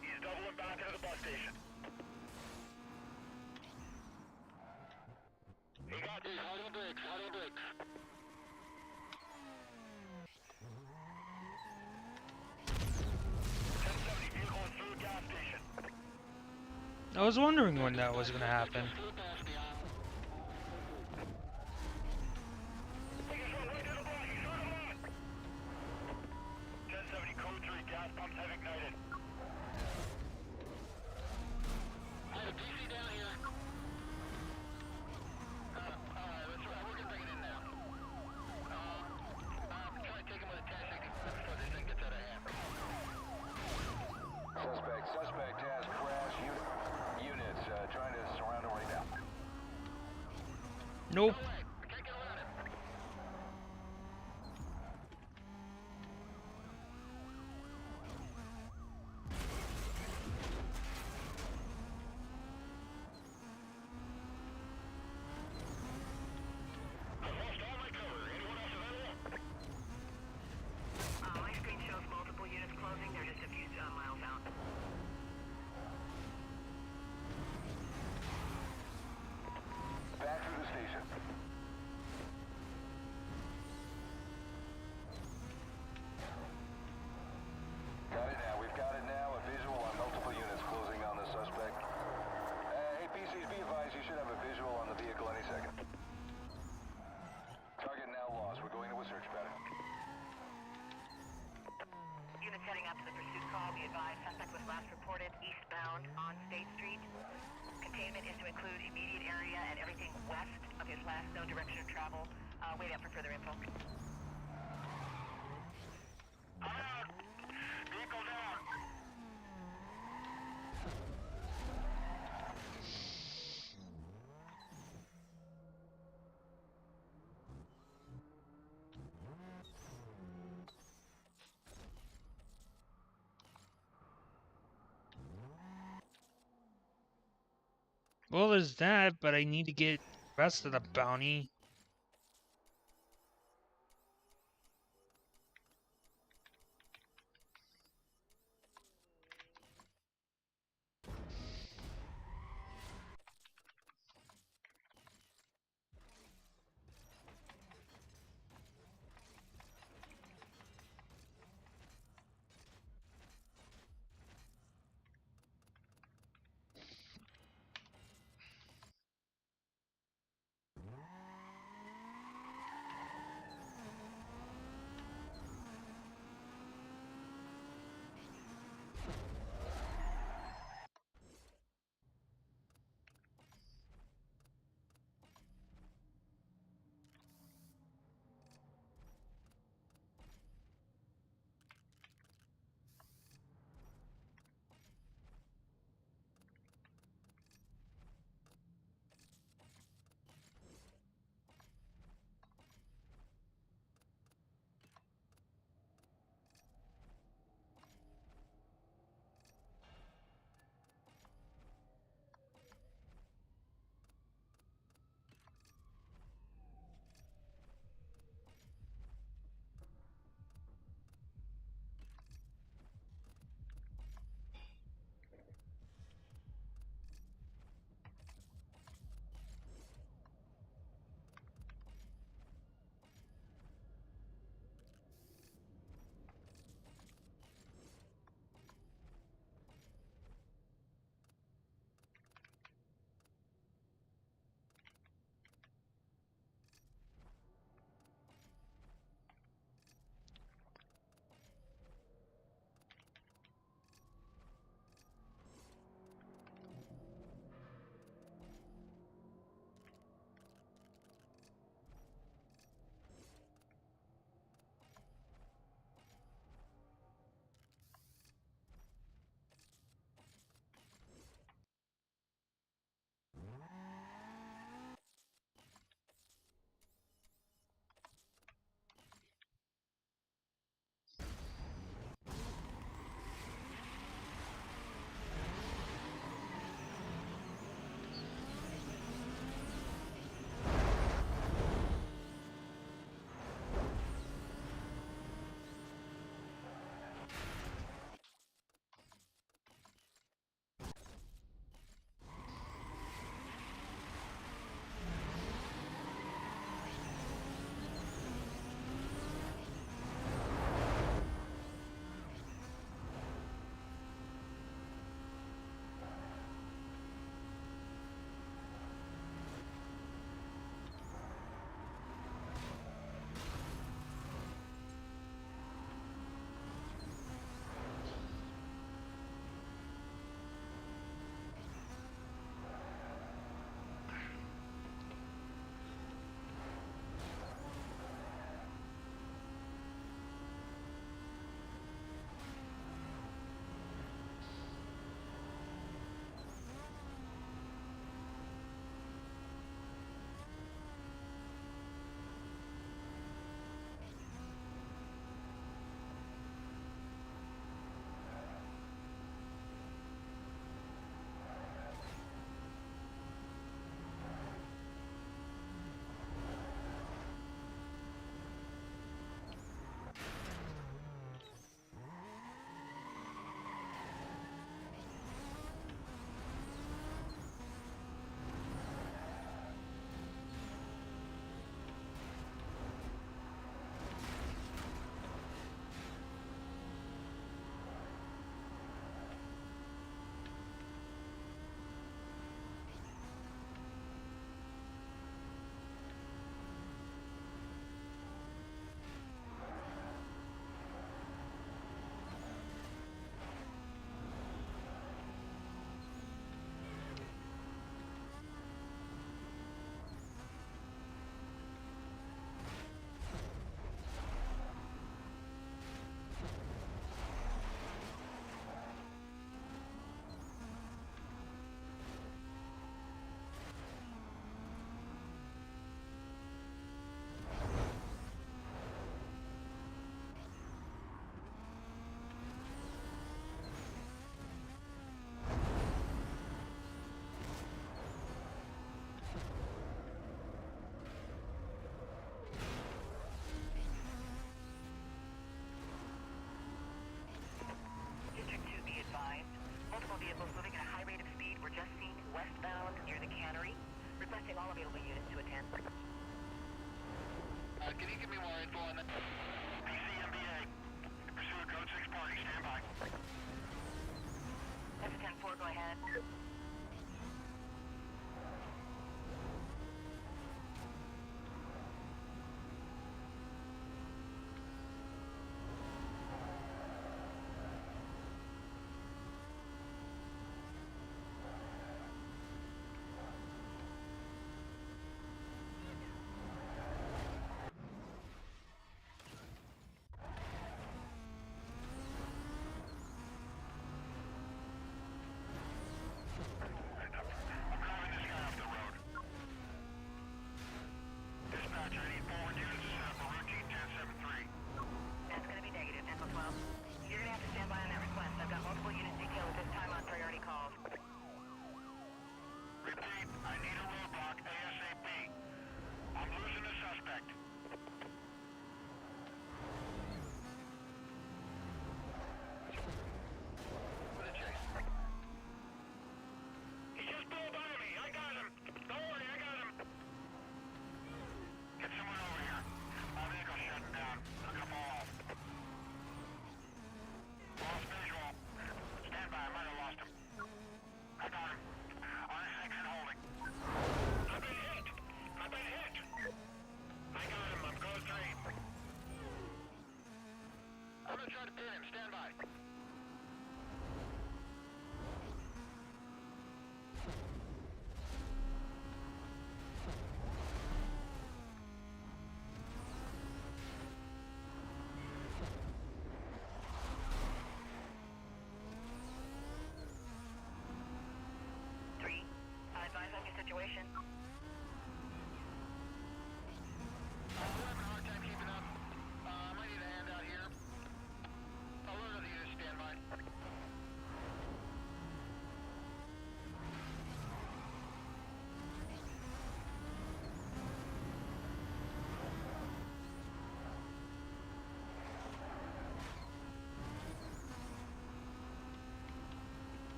He's doubling back into the bus station. He got these. Hard on the brakes. Hard on the brakes. 1070 vehicle is through a gas station. I was wondering when that was gonna happen. Flew past me. He's run right to the block. He's through the block. 1070 code 3 gas pumps have ignited. I have a DC down here. Alright, we're gonna bring it in now. Try to take him with a 1065. Nope. Take it around it. I've lost all my cover. Anyone else available? My screen shows multiple units closing. They're just a few miles out. Back through the station. Got it now. We've got it now. A visual on multiple units closing on the suspect. Hey, PCs, be advised you should have a visual on the vehicle any second. Target now lost. We're going to a search pattern. Units heading up to the pursuit call. Be advised, suspect was last reported eastbound on State Street. Containment is to include immediate area and everything west of his last known direction of travel. Wait out for further info. I'm out. Vehicle down. Well, there's that, but I need to get the rest of the bounty.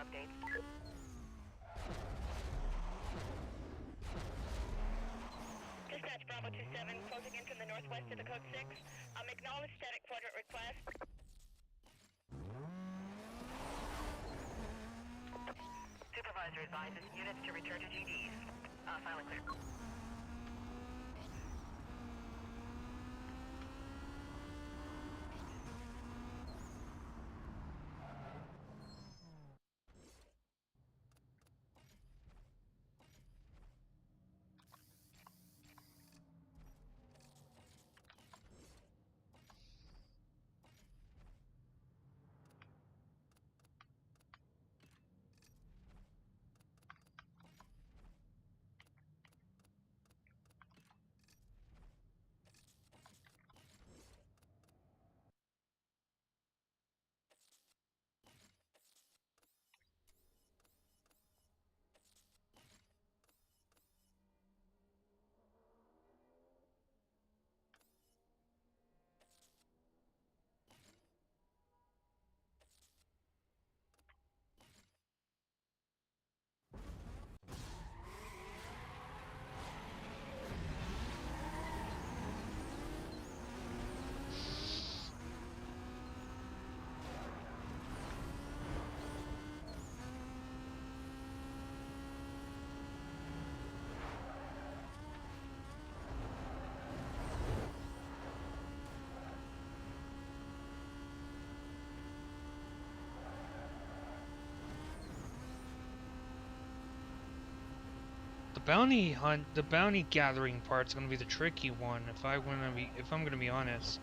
updates. Dispatch Bravo 27, closing in from the northwest of the code 6. Acknowledge static quadrant request. Supervisor advises units to return to GDs. Silent clear. The bounty gathering part's gonna be the tricky one if I'm gonna be honest.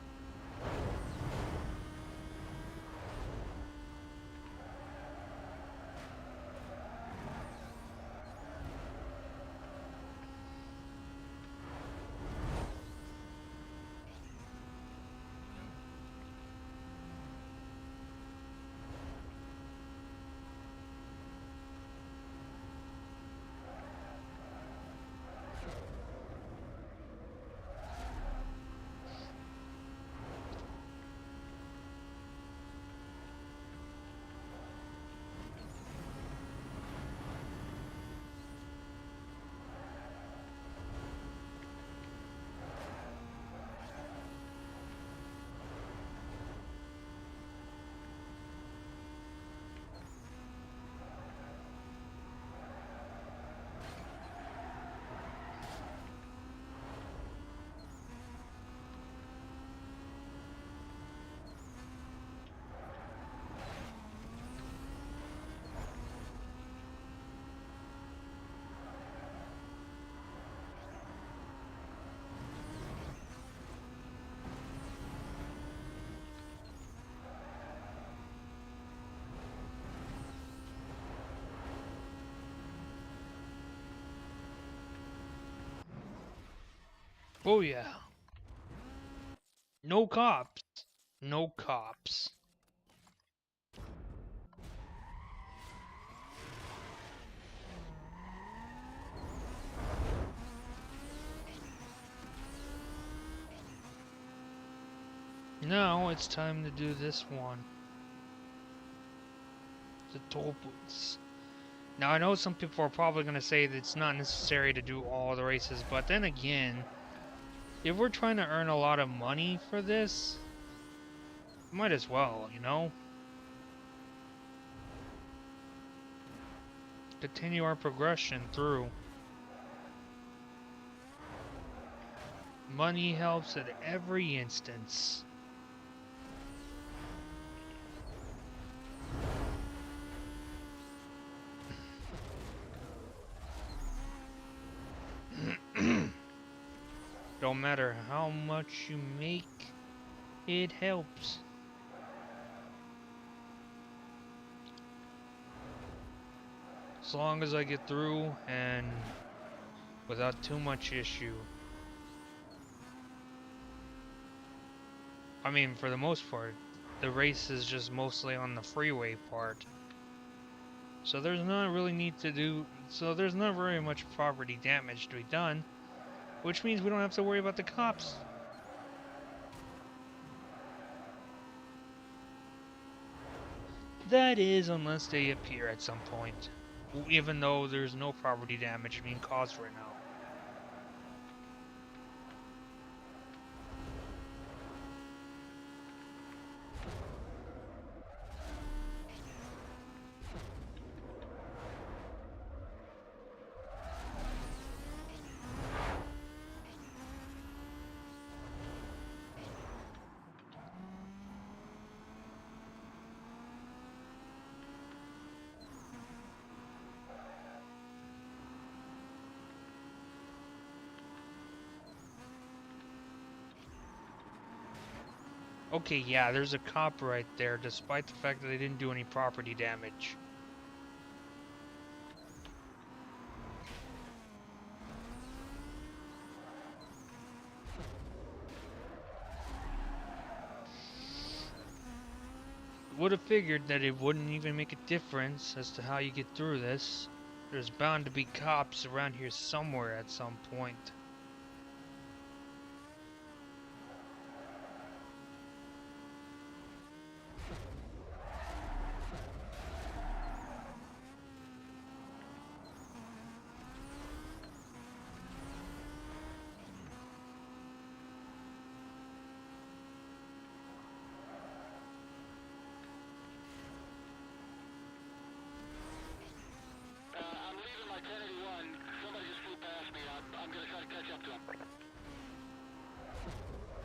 Oh yeah. No cops. No cops. Now it's time to do this one. The toll booths. Now I know some people are probably going to say that it's not necessary to do all the races, but then again, if we're trying to earn a lot of money for this, might as well, you know? Continue our progression through. Money helps at every instance. Don't matter how much you make, it helps. As long as I get through and without too much issue. I mean, for the most part, the race is just mostly on the freeway part. So there's not very much property damage to be done, which means we don't have to worry about the cops. That is, unless they appear at some point. Even though there's no property damage being caused right now. Okay, yeah, there's a cop right there, despite the fact that they didn't do any property damage. Would have figured that it wouldn't even make a difference as to how you get through this. There's bound to be cops around here somewhere at some point. I'm leaving my 1081. Somebody just flew past me. I'm gonna try to catch up to him.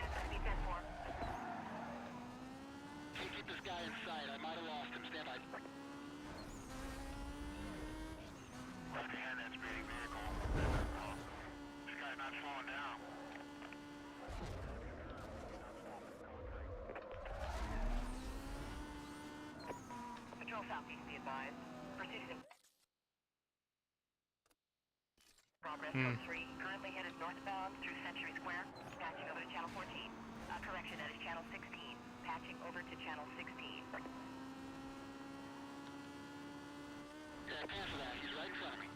SSB 10-4. Can't keep this guy in sight. I might have lost him. Stand by. Left-hand, that speeding vehicle. This guy's not slowing down. Control Southeast, be advised. Pursuit is in progress. Code 3, currently headed northbound through Century Square, patching over to Channel 14. Correction, that is Channel 16, patching over to Channel 16. Yeah, cancel that. He's right in front of me.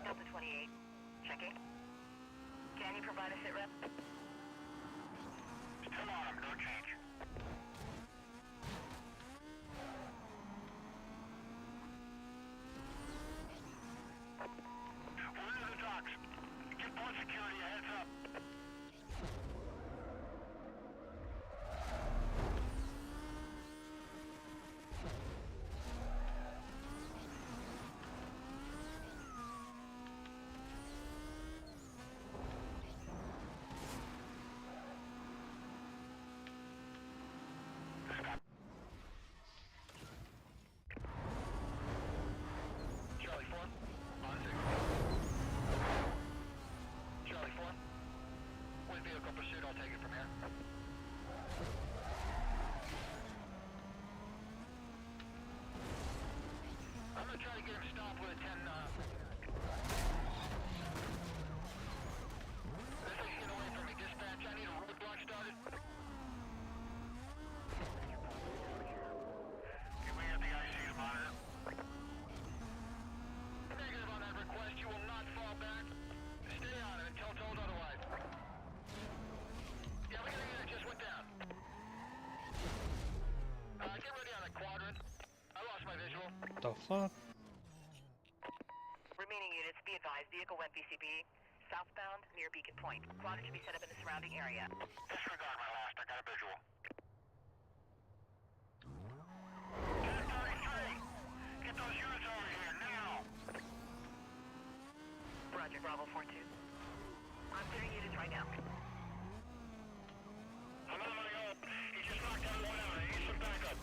Delta 28, checking. Can you provide a sit rep? Still on him. No change. We're into the docks. Give port security a heads up. Charlie 4, on 6. Charlie 4. With vehicle pursuit, I'll take it from here. I'm gonna try to get him stopped with a 10, This thing's getting away from me. Dispatch, I need a roadblock started. Can we get the IC's monitor? Negative on that request. You will not fall back. Stay on it until told otherwise. Yeah, we got a unit just went down. Get ready on the quadrant. I lost my visual. The fuck? Remaining units, be advised, vehicle went BCB, southbound near Beacon Point. Quadrant should be set up in the surrounding area. Disregard my last. I got a visual. 1033! Get those units over here now! Roger, Bravo 4-2. I'm clearing units right now. I'm on my own. He just knocked everyone out. I need some backup.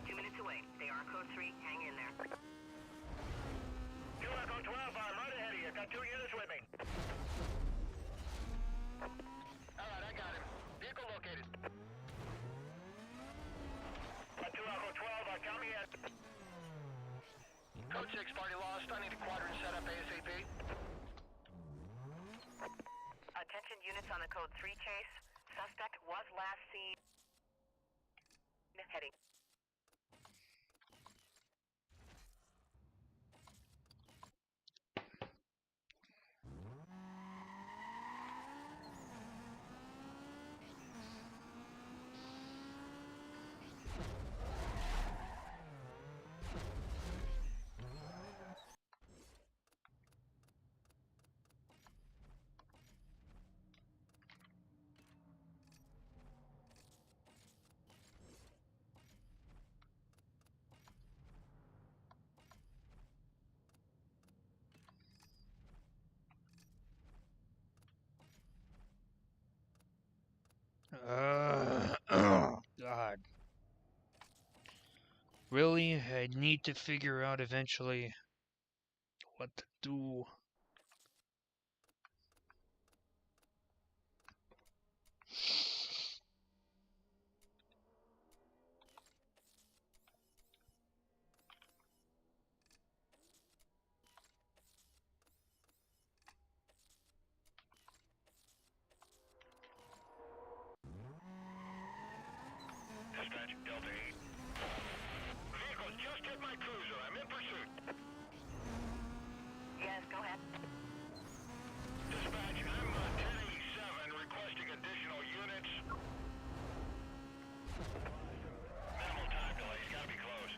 2 minutes away. They are code 3. Hang in there. 2 Echo 12, I'm right ahead of you. Got 2 units with me. Alright, I got him. Vehicle located. Got 2 Echo 12, count me in. Code 6, party lost. I need a quadrant set up ASAP. Attention units on the code 3 chase. Suspect was last seen heading. God. Really? I need to figure out eventually what to do. Dispatch, Delta 8. Vehicles just hit my cruiser. I'm in pursuit. Yes, go ahead. Dispatch, I'm 1087 requesting additional units. Minimal time delays. Gotta be close.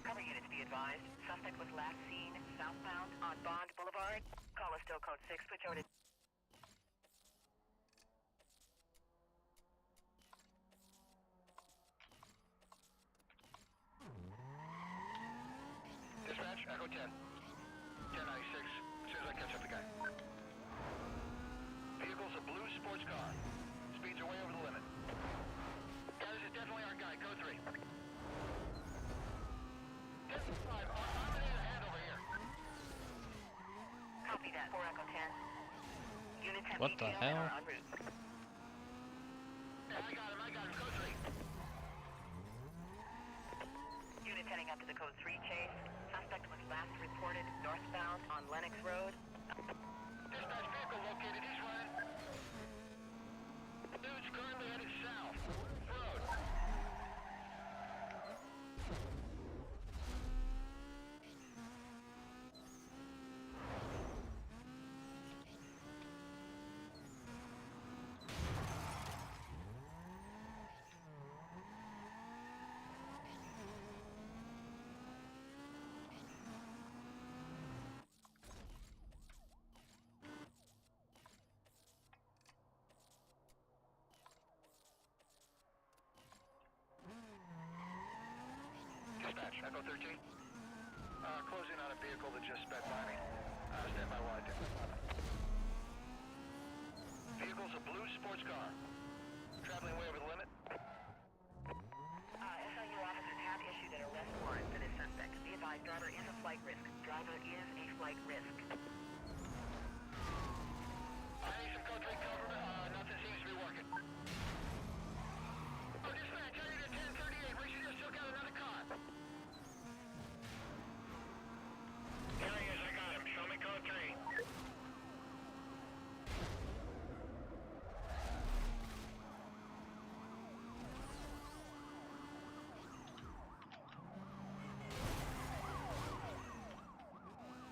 Cover units be advised. Suspect was last seen southbound on Bond Boulevard. Call is still code 6. Switch over to... Dispatch, Echo 10. 1096. As soon as I catch up the guy. Vehicle's a blue sports car. Speeds are way over the limit. Yeah, this is definitely our guy. Code 3. 10-5. I'm in a hand over here. Copy that. 4 Echo 10. Units have What the detail hell? and are en route. Yeah, I got him. Code 3. Units heading up to the code 3 chase. Suspect was last reported northbound on Lennox Road. Dispatch, vehicle located. He's running. Dude's currently headed south. Road. Dispatch, Echo 13. Closing on a vehicle that just sped by me. Stand by while I do. Vehicle's a blue sports car. Traveling way over the limit. SIU officers have issued an arrest warrant for this suspect. Be advised, driver is a flight risk. Driver is a flight risk. I need some code 3 cover. Nothing seems to be working. Oh, dispatch, I need a 1038. We should just took out another car. Here he is. I got him. Show me code 3.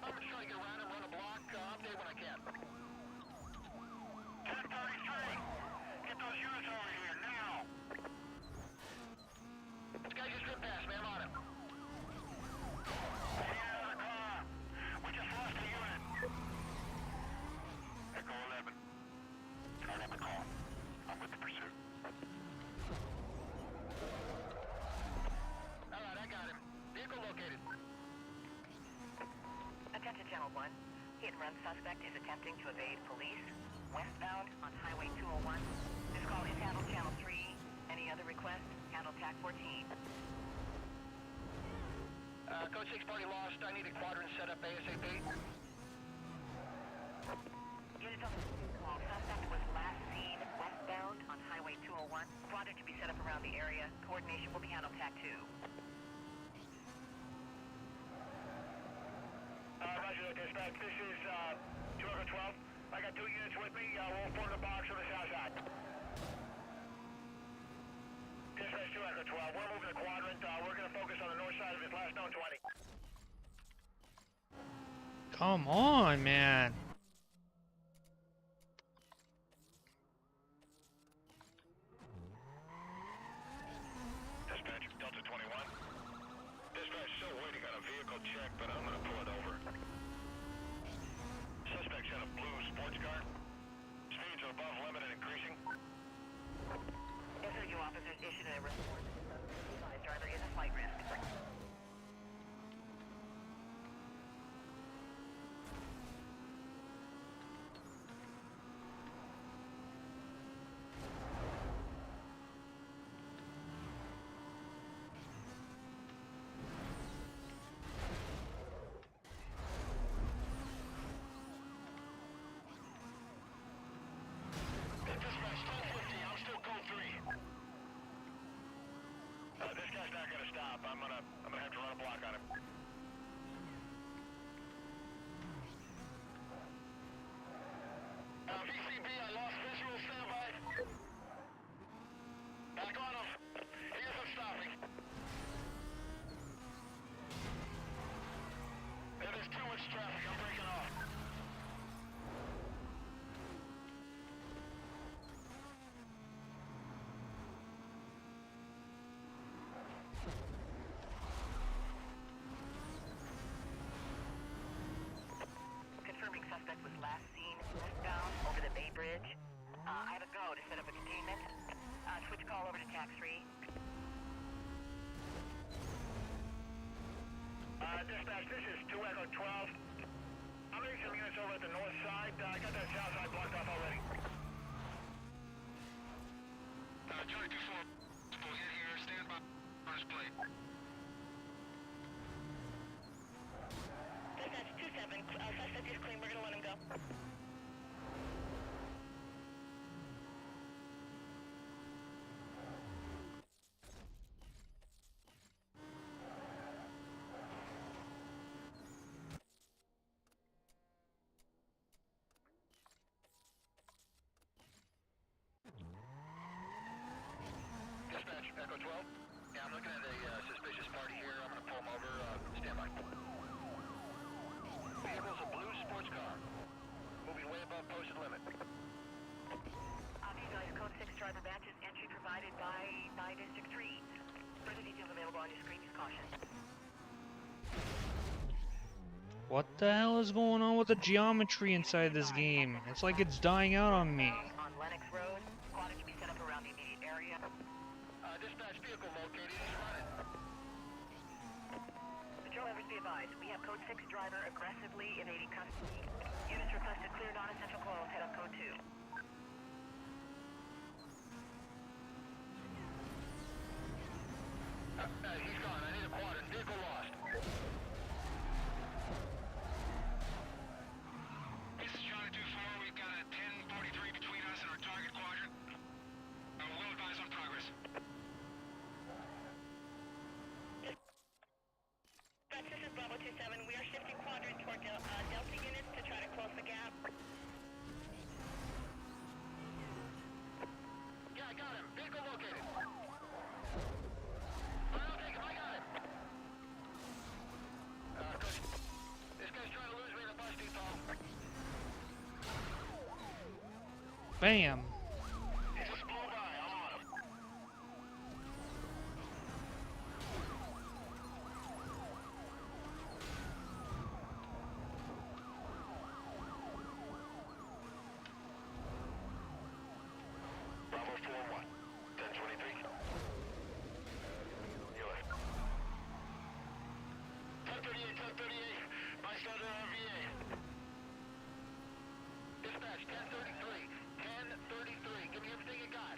I'm just trying to get around and run a block. Update when I can. 1033. Get those units over here now. This guy just ripped past me. I'm on him. I need another car. We just lost a unit. Echo 11. Start up the call. I'm with the pursuit. Alright, I got him. Vehicle located. Attention Channel 1. Hit and run suspect is attempting to evade police. Westbound on Highway 201. This call is handled Channel 3. Any other requests? Handle TAC 14. Code 6 party lost. I need a quadrant set up ASAP. Units on the pursuit call. Suspect was last seen westbound on Highway 201. Quadrant to be set up around the area. Coordination will be handled TAC 2. Roger that, dispatch. This is 2 over 12. I got 2 units with me. We'll over the box on the south side. Dispatch 2 Echo 12. We're moving the quadrant. We're going to focus on the north side of his last known 20. Come on, man. Dispatch, Delta 21. Dispatch, still waiting on a vehicle check, but I'm going to pull it over. Suspect's in a blue sports car. Speeds are above limit and increasing. SOU officers issued a report. The driver is a flight risk. Dispatch, 1050. I'm still code 3. This guy's not going to stop. I'm gonna have to run a block on him. VCB, I lost visual. Stand by. Back on him. He isn't stopping. There's too much traffic. I'm breaking off. Confirming suspect was last seen westbound over the Bay Bridge. I have a go to set up a containment. Switch call over to tax-free. Dispatch, this is 2 Echo 12. I'm getting some units over at the north side. I got that south side blocked off already. Charlie 2-4. We'll hit here. Stand by. First plate. Dispatch 2-7. Suspect is clean. We're going to let him go. Dispatch, Echo 12. Yeah, I'm looking at a suspicious party here. I'm going to pull him over. Stand by. Vehicle's a blue sports car. Moving way above posted limit. These are code 6 driver batches. Entry provided by District 3. Further details available on your screen. Use caution. What the hell is going on with the geometry inside this game? It's like it's dying out on me. On Lennox Road. Squadron can be set up around the immediate area. Dispatch vehicle located. He's running. Patrol members be advised. We have code 6 driver aggressively evading custody. Units requested clear non-essential calls. Head up code 2. He's gone. I need a quadrant. Vehicle lost. This is Charlie 2-4. We've got a 1043 between us and our target quadrant. We'll advise on progress. This is Bravo 27. We are shifting quadrant toward Delta units to try to close the gap. Yeah, I got him. Vehicle located. I'll take him. I got him. Coach, this guy's trying to lose me in the bus depot. Bam! He just blew by. I'm on him. Bravo 4-1. 1023. You left. 1038, 1038. Bystander RVA. Dispatch, 1033. 1033. Give me everything you got.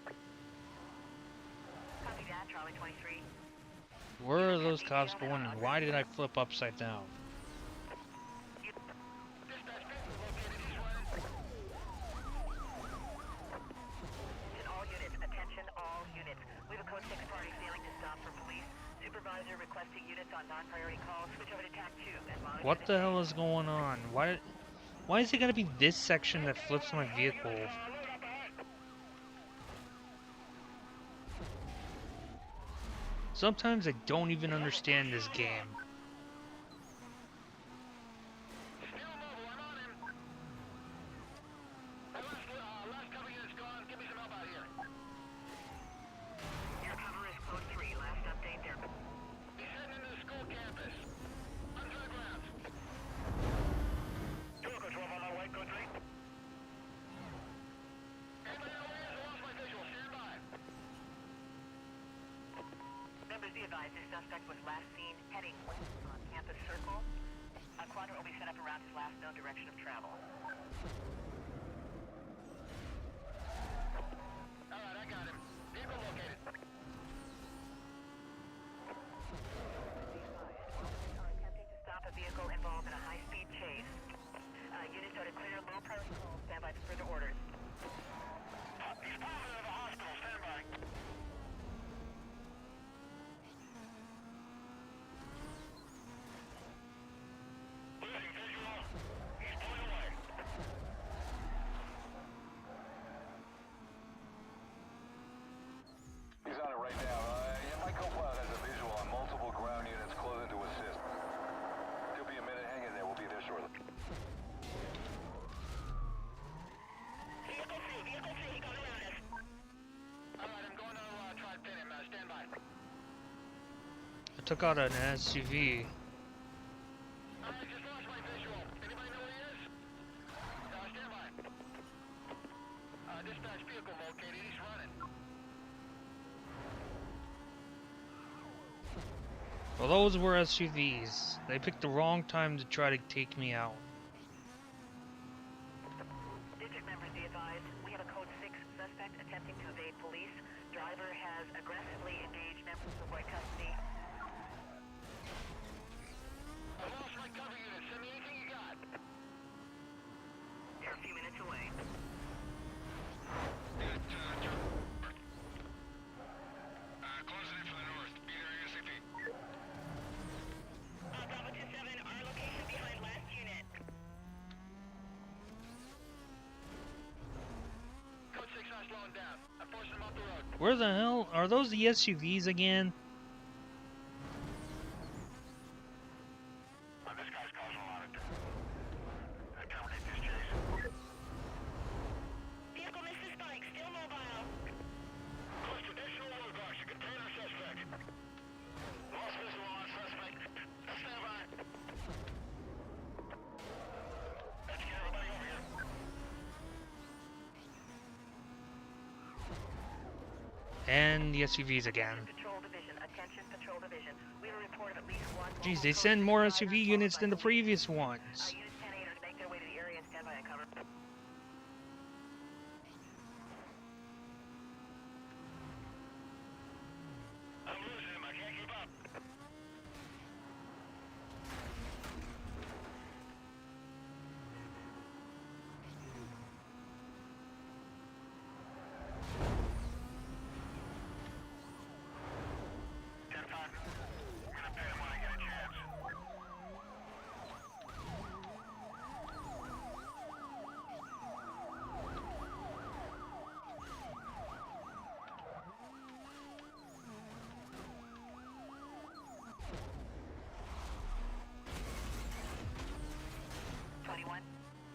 Copy that, Charlie 23. Where are those cops going and why did I flip upside down? Dispatch, vehicle located. He's running. Attention all units. Attention all units. We have a code 6 party failing to stop for police. Supervisor requesting units on non-priority calls. Switch over to TAC 2 and monitor What the hell is going on? Why is it gotta be this section that flips my vehicle? Load up Sometimes I don't even understand this game. Still mobile, I'm on him. Last cover unit's gone. Give me some help out here. Your cover is code 3. Last update there. He's heading into the school campus. Under the ground. Jericho 12 on my way, code 3. Anybody know where he is? I lost my visual. Stand by. Members be advised, this suspect was last seen heading west on Campus Circle. A quadrant will be set up around his last known direction of travel. Alright, I got him. Vehicle located. Are attempting to stop a vehicle involved in a high-speed chase. Units are to clear low priority calls. Stand by for further orders. He's moving to the hospital. Stand by. Losing visual. He's pulling away. He's on it right now. Yeah, my co-pilot has a visual on multiple ground units closing to assist. Could be a minute. Hang in there. We'll be there shortly. Vehicle C, he got around us. Alright, I'm going to try to pin him. Stand by. I took out an SUV. Alright, just lost my visual. Anybody know where he is? Stand by. Dispatch vehicle located. He's running. Well, those were SUVs. They picked the wrong time to try to take me out. District members be advised, we have a code 6 suspect attempting to evade police. Driver has aggressively engaged members of white custody. I lost my cover unit. Send me anything you got. They're a few minutes away. Closing in from the north. Be there ASAP. Bravo 27, our location behind last unit. Code 6 not slowing down. I'm forcing him off the road. Where the hell are those the SUVs again? This guy's causing a lot of terminate this chase. Vehicle misses spike, still mobile. Close to additional roadblocks to contain our suspect. Lost visual on suspect. Stand by. Let's get everybody over here. And the SUVs again. Patrol division, attention patrol division. We have a report of at least one. Geez, they send more SUV units than the previous ones. Units 10-8 are to make their way to the area and stand by and cover. I'm losing him. I can't keep up. I'm gonna pin him when I get a chance.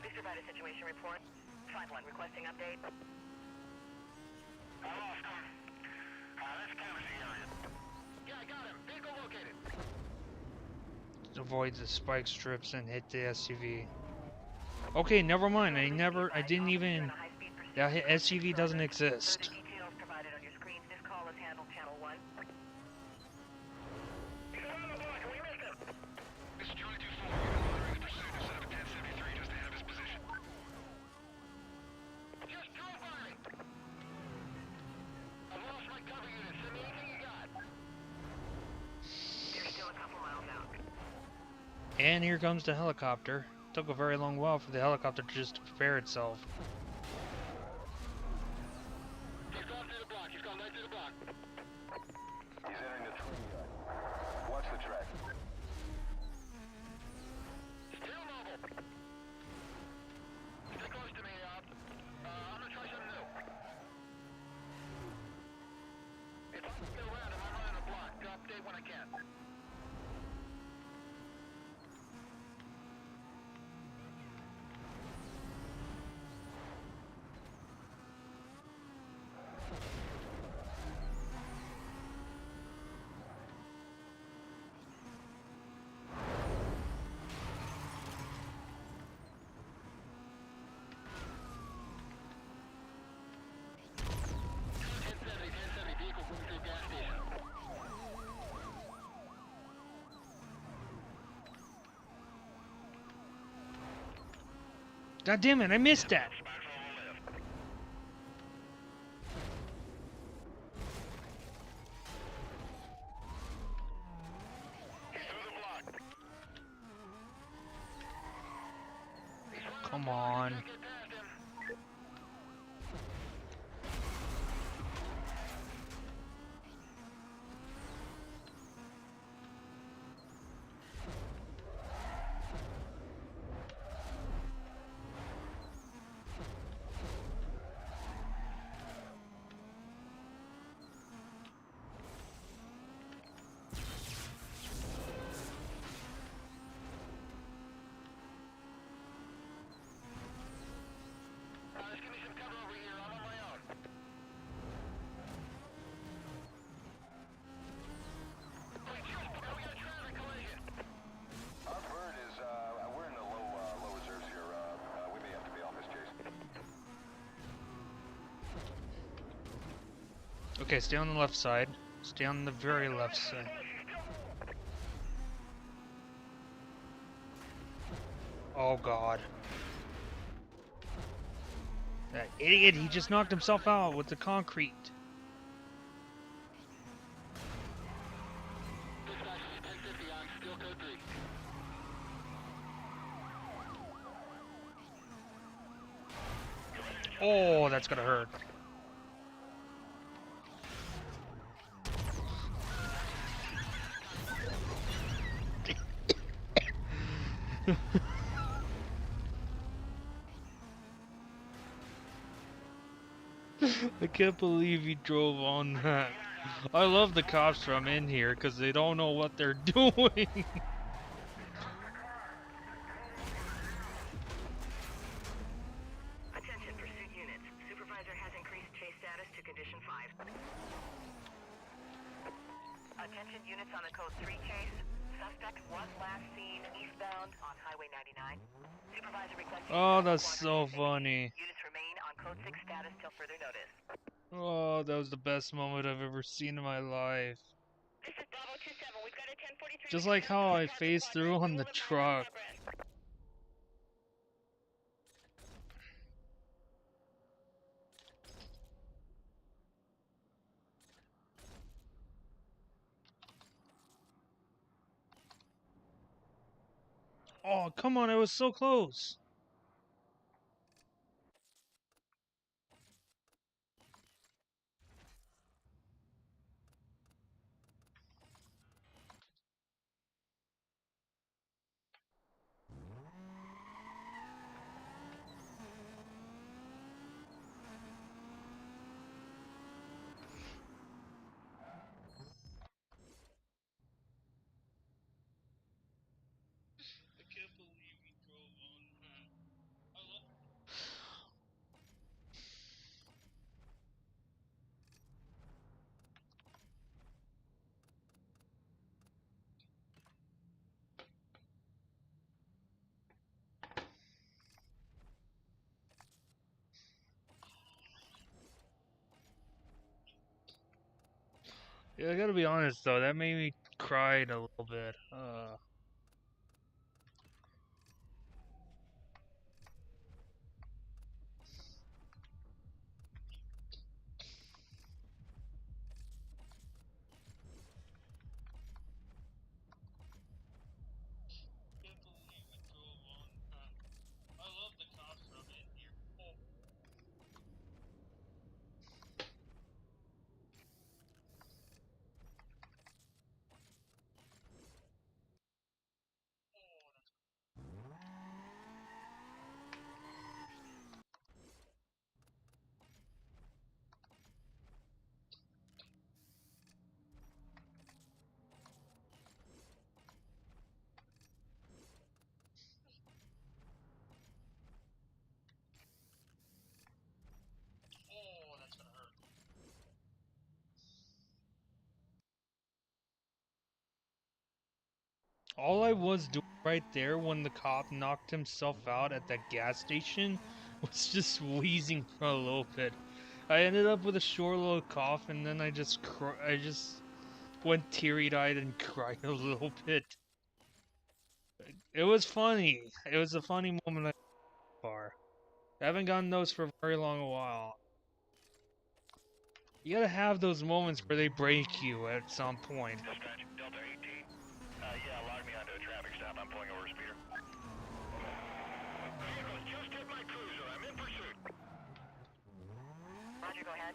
Please provide a situation report. 5-1, requesting update. I lost him. Let's canvass the area. Yeah, I got him. Vehicle located. Avoid the spike strips and hit the SUV. Okay, never mind. I didn't even. That SUV doesn't exist. Further details provided on your screens. This call is handled channel 1. He's around the block. We missed him. This is Charlie 2-4. We're monitoring the pursuit. Set up a 1073 just ahead of his position. Just drove by me. I've lost my cover unit. Send me anything you got. You're still a couple miles out. And here comes the helicopter. Took a very long while for the helicopter to just prepare itself. He's gone through the block. He's gone right through the block. He's entering the tree yard. Watch the track. Still mobile. Stay close to me, I'm gonna try something new. If I can get around him, I'm running a block. Drop God damn it, I missed that. Come on. Just give me some cover over here. I'm on my own. Wait, we got a traffic collision. Our bird is, we're in the low reserves here. We may have to be off this chase. Okay, stay on the left side. Stay on the very left side. Oh god. That idiot, he just knocked himself out with the concrete. Oh, that's gonna hurt. I can't believe he drove on that. I love the cops from in here because they don't know what they're doing. Attention, pursuit units. Supervisor has increased chase status to condition 5. Attention units on the code 3 chase. Suspect was last seen eastbound on Highway 99. Supervisor requesting... Oh, that's so funny. Units remain on code 6 status till further notice. Oh, that was the best moment I've ever seen in my life. This is Bravo 27. We've got a 1043. Just like how I phased through on the truck. Oh, come on, I was so close. I can't believe he drove on that. I love... Yeah, I gotta be honest though, that made me cry a little bit. Can't believe he drove on that. I love the cops from in here. Oh. Oh, that's gonna hurt. All I was doing right there when the cop knocked himself out at that gas station was just wheezing for a little bit. I ended up with a short little cough, and then I just went teary-eyed and cried a little bit. It was funny. It was a funny moment. far. I haven't gotten those for a very long while. You gotta have those moments where they break you at some point. Dispatch, Delta 18. Yeah, log me onto a traffic stop. I'm pulling over a speeder. Vehicles just hit my cruiser. I'm in pursuit. Roger, go ahead.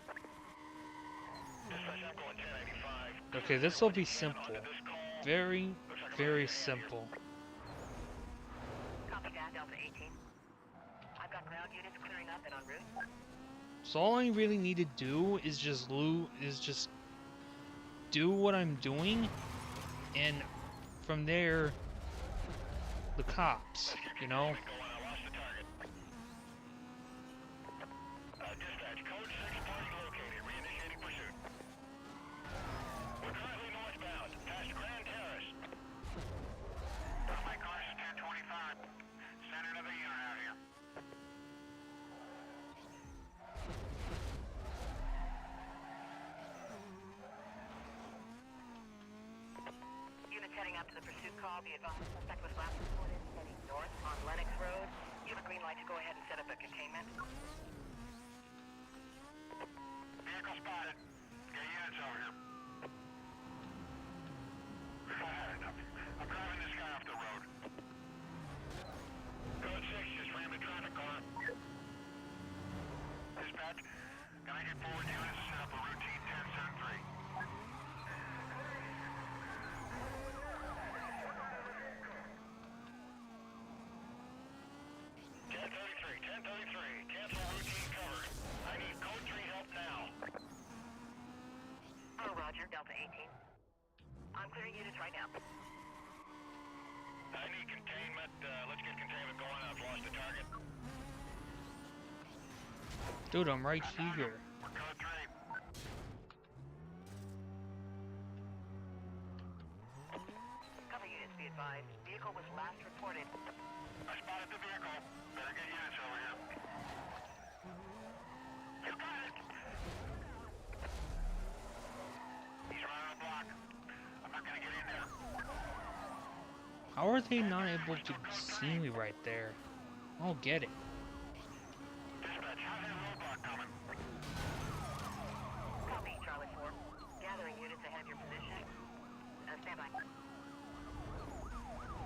Dispatch, I'm going 1085. Okay, this will be simple. Onto this call. Very, very simple. Copy that, Delta 18. I've got ground units clearing up and en route. So all I really need to do is just do what I'm doing, and from there, the cops, you know? Go on, I lost the target. Dispatch, code 6 party located. Reinitiating pursuit. We're currently northbound, past Grand Terrace. My car is 1025. Send another unit out here. Units heading up to the pursuit call. Be advised, suspect was last reported heading north on Lennox Road. You have a green light to go ahead and set up a containment. Vehicle spotted. Get units over here. I'm driving this guy off the road. Code 6 just rammed a traffic car. Dispatch, can I get forward units to set up a routine 1073? 1033, cancel routine cover. I need code 3 help now. Oh, Roger, Delta 18. I'm clearing units right now. I need containment. Let's get containment going. I've lost the target. Dude, I'm right here. We're code 3. Cover units, be advised. Vehicle was last reported. I spotted the vehicle. Better get units over here. You got it! He's running the block. I'm not gonna get in there. How are they not able to see me right there? I don't get it. Dispatch, how's that roadblock coming? Copy, Charlie 4. Gathering units ahead of your position. Stand by.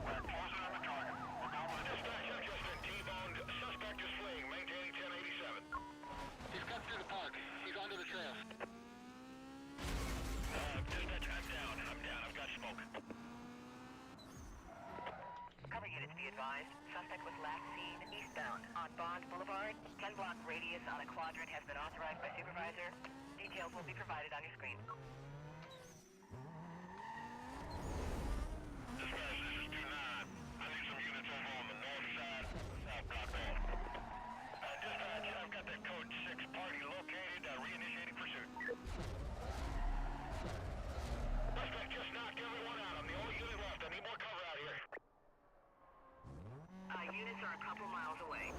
We're closing on the target. We're going with dispatch. I've just been T-boned. Suspect is fleeing. Maintaining 1087. He's cut through the park. He's onto the trail. Dispatch, I'm down. I've got smoke. Cover units, be advised. Suspect was last seen eastbound on Bond Boulevard. 10-block radius on a quadrant has been authorized by supervisor. Details will be provided on your screen. Dispatch, this is 2-9. I need some units over on the north side. South block off. Dispatch, I've got that code 6 party located. Reinitiating pursuit. Suspect just knocked everyone out. I'm the only unit left. I need more cover out here. Units are a couple miles away.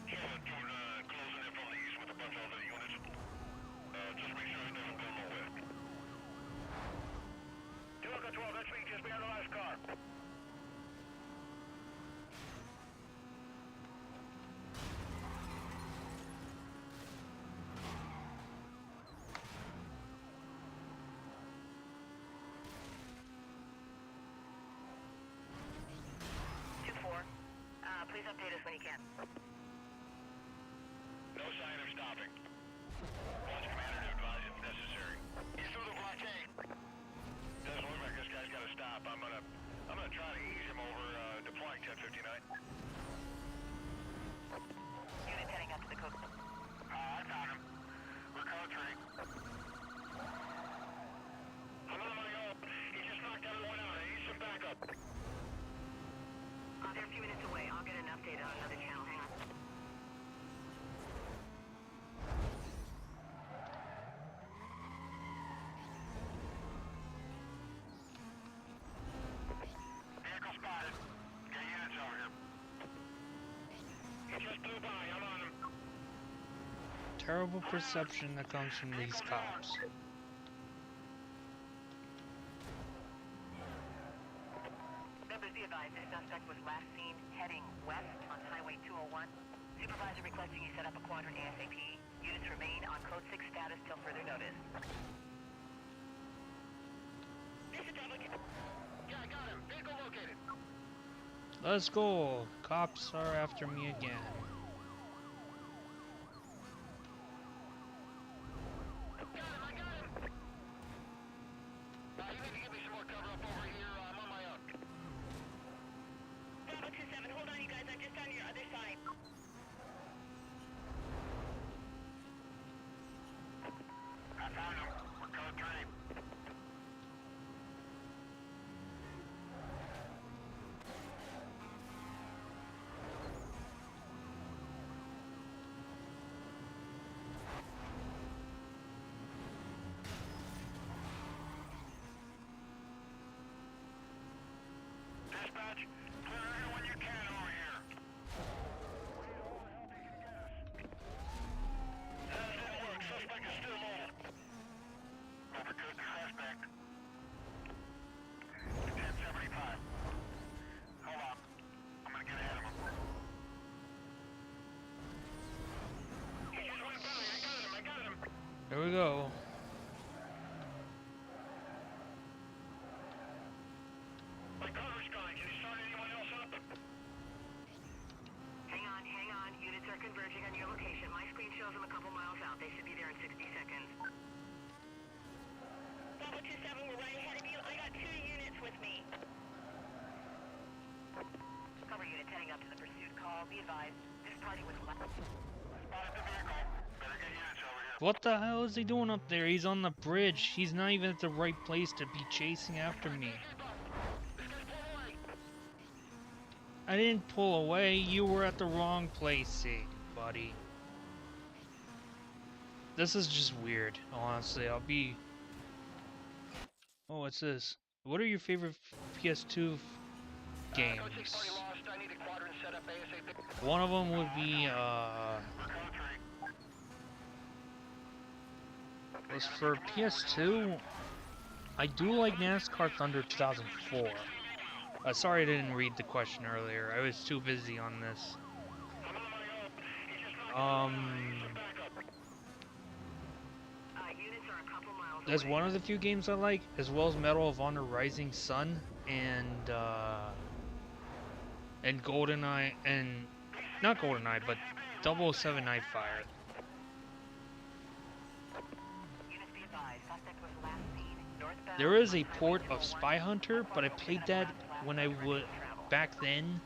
Charlotte 2-9, closing in from the east with a bunch of other units. Just make sure it doesn't go nowhere. 2-12, that's me, just behind the last car. Please update us when you can. No sign of stopping. Launch commander to advise if necessary. He's through the blockade. Doesn't look like this guy's got to stop. I'm gonna try to ease him over. Deploying 1059. Unit heading up to the code. I found him. We're code 3. I'm on my own. He just knocked everyone out. I need some backup. They're a few minutes away. I'll get an update on another channel. Hang on. Vehicle spotted. Get units over here. He just blew by. I'm on him. Terrible perception that comes from these cops. Members, be advised, the suspect was last seen heading west 1. Supervisor requesting you set up a quadrant ASAP. Units remain on Code 6 status till further notice. This is Dominic. Yeah, I got him. Vehicle located. Let's go. Cops are after me again. I got him. You need to give me some more cover up over here. I'm on my own. Bravo 27, hold on you guys, I'm just on your other side. I found him. We're Code 3. Dispatch, clear everyone you can over here. We need all the help you can get us. That didn't work. Suspect is still mobile. Overcooked the suspect. 1075. Hold on. I'm gonna get ahead of him. He just went belly. I got him. Here we go. My cover's gone. Can you start anyone else up? Hang on, units are converging on your location. My screen shows them a couple miles out. They should be there in 60 seconds. Bravo 27, we're right ahead of you. I got 2 units with me. Cover units heading up to the pursuit call. Be advised, this party was left. Spotted the vehicle. Better get units over here. What the hell is he doing up there? He's on the bridge. He's not even at the right place to be chasing after me. This guy's pulled away. I didn't pull away. You were at the wrong place, buddy. This is just weird, honestly. I'll be... Oh, what's this? What are your favorite PS2 games? Code 6 party lost. I need a quadrant set up ASAP. One of them would be, We're Code 3. was for PS2. I do like NASCAR Thunder 2004. Sorry I didn't read the question earlier. I was too busy on this. I'm on my own. He's just not backup. Units are a couple miles That's away. one of the few games I like, as well as Medal of Honor Rising Sun and GoldenEye, and not GoldenEye, but 007 Nightfire. Units be advised, suspect was last seen northbound. There is a port of Spy Hunter, but I played that when I would back then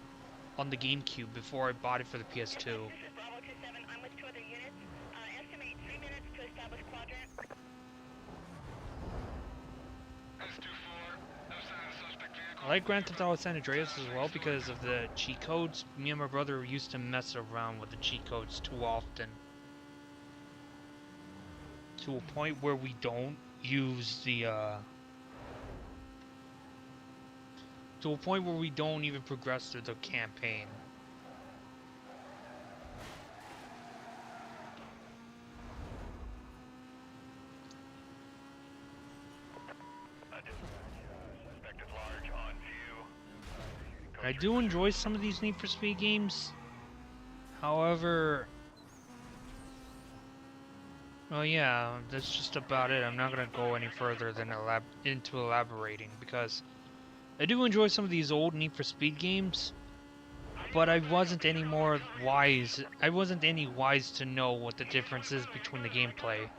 on the GameCube before I bought it for the PS2. This is Bravo 27, I'm with 2 other units. Estimate 3 minutes to establish quadrant. S24. No sign of the suspect vehicle. I like Grand Theft Auto San Andreas as well because of the cheat codes. Me and my brother used to mess around with the cheat codes too often, to a point where we don't use the to a point where we don't even progress through the campaign. Suspect at large on view. I do enjoy some of these Need for Speed games. However, well, yeah, that's just about it. I'm not gonna go any further than into elaborating because I do enjoy some of these old Need for Speed games, but I wasn't any more wise. I wasn't any wise to know what the difference is between the gameplay.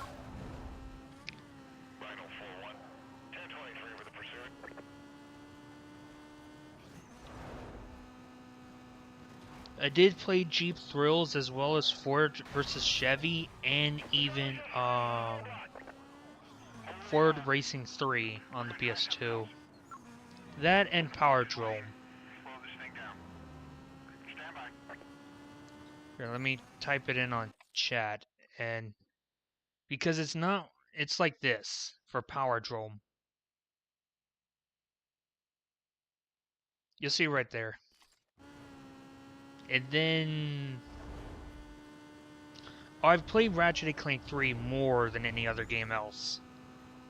Rhino 4-1. 1023 with the pursuit. I did play Jeep Thrills as well as Ford versus Chevy and even Ford Racing 3 on the PS2. That and Power Drome. Slow this thing down. Stand by. Here, let me type it in on chat, and because it's not, it's like this for Power Drome. You'll see right there. And then I've played Ratchet & Clank 3 more than any other game else.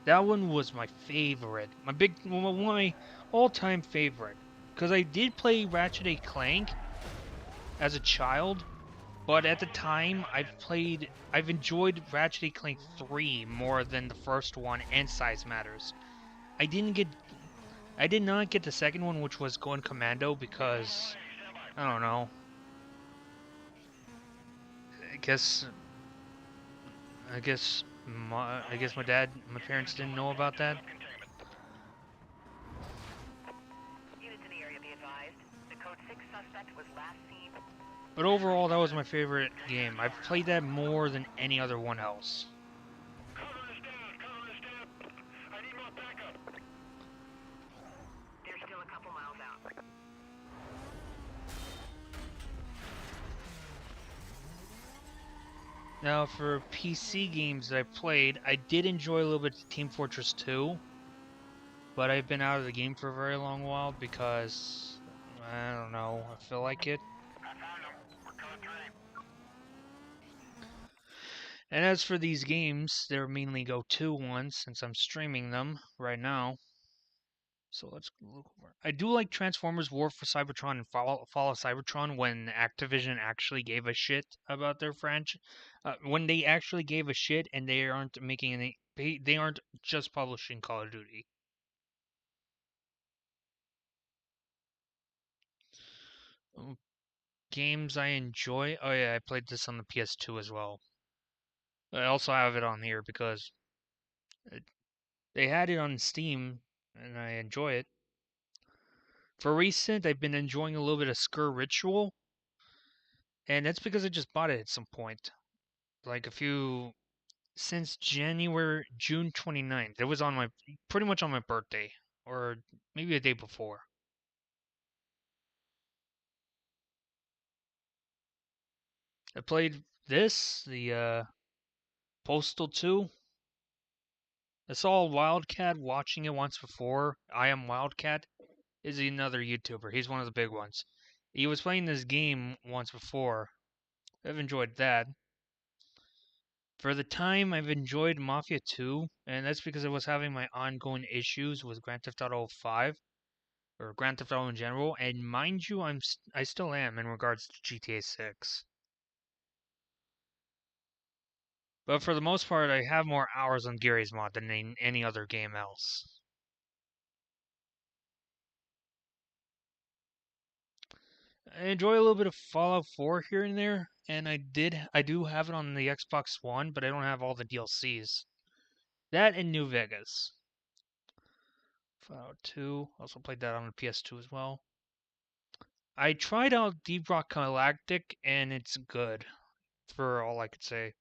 That one was my favorite, my all-time favorite, because I did play Ratchet & Clank as a child, But at the time, I've enjoyed Ratchet & Clank 3 more than the first one and Size Matters. I did not get the second one, which was Going Commando, because I don't know. I guess my parents didn't know about that. Units in the area be advised. The code 6 suspect was last seen. But overall, that was my favorite game. I've played that more than any other one else. Cover is down! Cover is down! I need more backup! They're still a couple miles out. Now, for PC games that I played, I did enjoy a little bit of Team Fortress 2, but I've been out of the game for a very long while because, I don't know, I feel like it. I found him. We're code 3. And as for these games, they're mainly Go-To ones since I'm streaming them right now. So let's look over. I do like Transformers War for Cybertron and Fall of Cybertron when Activision actually gave a shit about their franchise. When they actually gave a shit and they aren't making any. They aren't just publishing Call of Duty. Games I enjoy. Oh yeah, I played this on the PS2 as well. I also have it on here because they had it on Steam and I enjoy it. For recent, I've been enjoying a little bit of Skur Ritual, and that's because I just bought it at some point. Like since June 29th. It was on pretty much on my birthday, or maybe a day before. I played the Postal 2. I saw Wildcat watching it once before. I Am Wildcat is another YouTuber. He's one of the big ones. He was playing this game once before. I've enjoyed that. For the time, I've enjoyed Mafia 2, and that's because I was having my ongoing issues with Grand Theft Auto 5, or Grand Theft Auto in general, and mind you, I still am in regards to GTA 6. But for the most part, I have more hours on Garry's Mod than in any other game else. I enjoy a little bit of Fallout 4 here and there, and I do have it on the Xbox One, but I don't have all the DLCs. That and New Vegas. Fallout 2, also played that on the PS2 as well. I tried out Deep Rock Galactic, and it's good, for all I could say.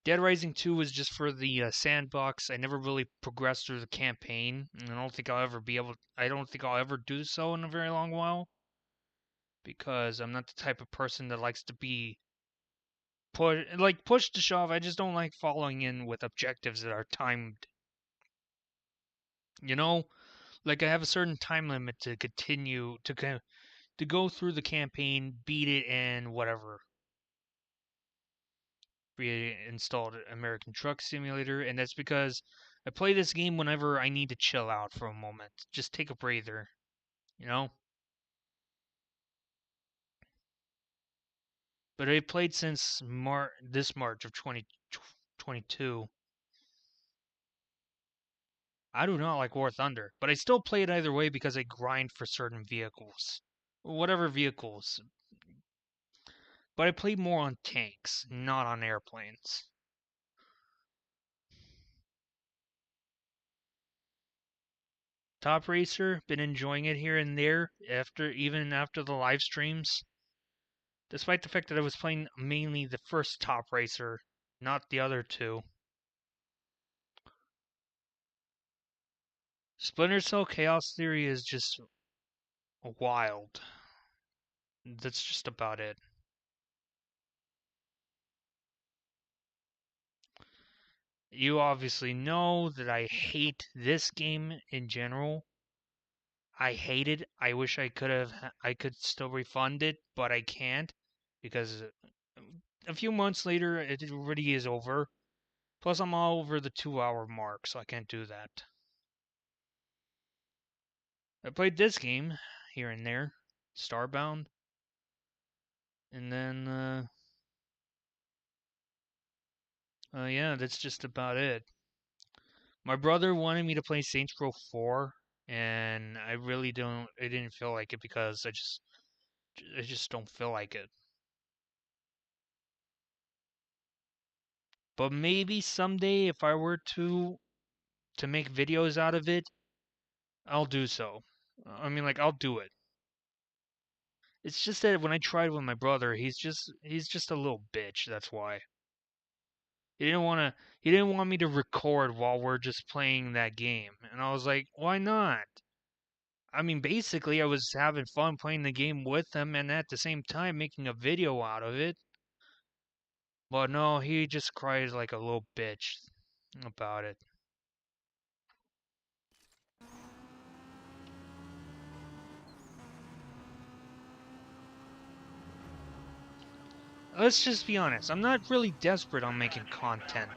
Dead Rising 2 was just for the sandbox. I never really progressed through the campaign, and I don't think I'll ever do so in a very long while, because I'm not the type of person that likes to be push to shove. I just don't like following in with objectives that are timed. You know, like I have a certain time limit to continue to go through the campaign, beat it, and whatever. Reinstalled American Truck Simulator, and that's because I play this game whenever I need to chill out for a moment, just take a breather, you know. But I played since this March of 2022. I do not like War Thunder, but I still play it either way because I grind for certain vehicles. Whatever vehicles. But I play more on tanks, not on airplanes. Top Racer, been enjoying it here and there even after the live streams. Despite the fact that I was playing mainly the first Top Racer, not the other two. Splinter Cell Chaos Theory is just wild. That's just about it. You obviously know that I hate this game in general. I hate it. I wish I could still refund it, but I can't because a few months later it already is over. Plus I'm all over the 2-hour mark, so I can't do that. I played this game here and there, Starbound. And then, yeah, that's just about it. My brother wanted me to play Saints Row 4, and I didn't feel like it because I just don't feel like it. But maybe someday if I were to make videos out of it, I'll do so. I mean, like, I'll do it. It's just that when I tried with my brother, he's just a little bitch, that's why. He didn't want me to record while we're just playing that game. And I was like, why not? I mean, basically, I was having fun playing the game with him and at the same time making a video out of it. But no, he just cried like a little bitch about it. Let's just be honest, I'm not really desperate on making content.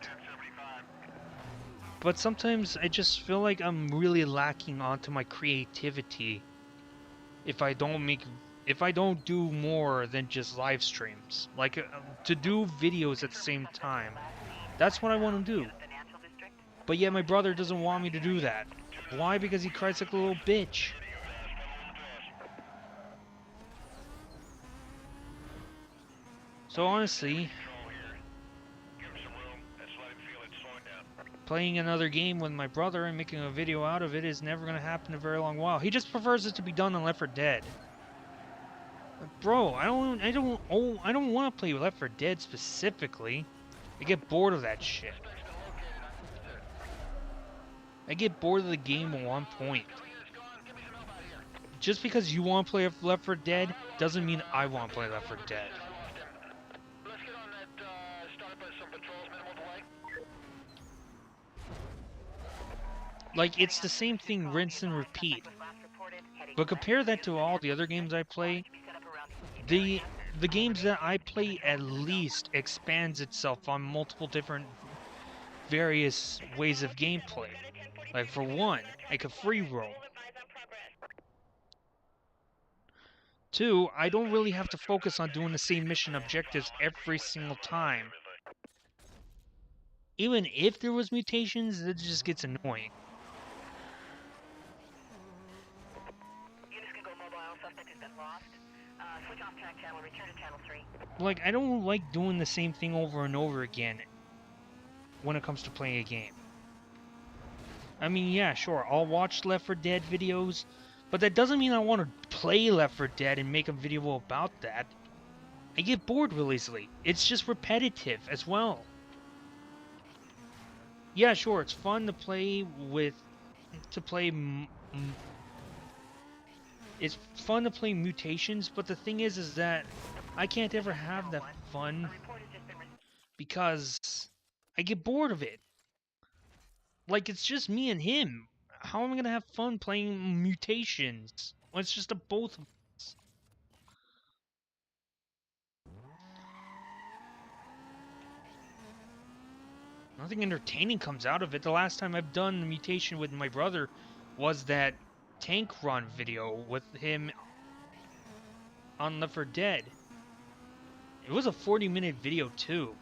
But sometimes I just feel like I'm really lacking onto my creativity if I don't do more than just live streams. Like, to do videos at the same time. That's what I want to do. But yet my brother doesn't want me to do that. Why? Because he cries like a little bitch. So honestly, playing another game with my brother and making a video out of it is never going to happen in a very long while. He just prefers it to be done on Left 4 Dead. Bro, I don't want to play Left 4 Dead specifically. I get bored of that shit. I get bored of the game at one point. Just because you want to play Left 4 Dead doesn't mean I want to play Left 4 Dead. Like, it's the same thing, rinse and repeat. But compare that to all the other games I play. The games that I play at least expands itself on multiple different various ways of gameplay. Like, for one, I can free roam. 2, I don't really have to focus on doing the same mission objectives every single time. Even if there was mutations, it just gets annoying. Like, I don't like doing the same thing over and over again when it comes to playing a game. I mean, yeah, sure, I'll watch Left 4 Dead videos, but that doesn't mean I want to play Left 4 Dead and make a video about that. I get bored real easily. It's just repetitive as well. Yeah, sure, it's fun to play it's fun to play mutations, but the thing is that I can't ever have that fun because I get bored of it. Like, it's just me and him. How am I gonna have fun playing mutations when it's just the both of us? Nothing entertaining comes out of it. The last time I've done the mutation with my brother was that tank run video with him on Left 4 Dead. It was a 40-minute video too.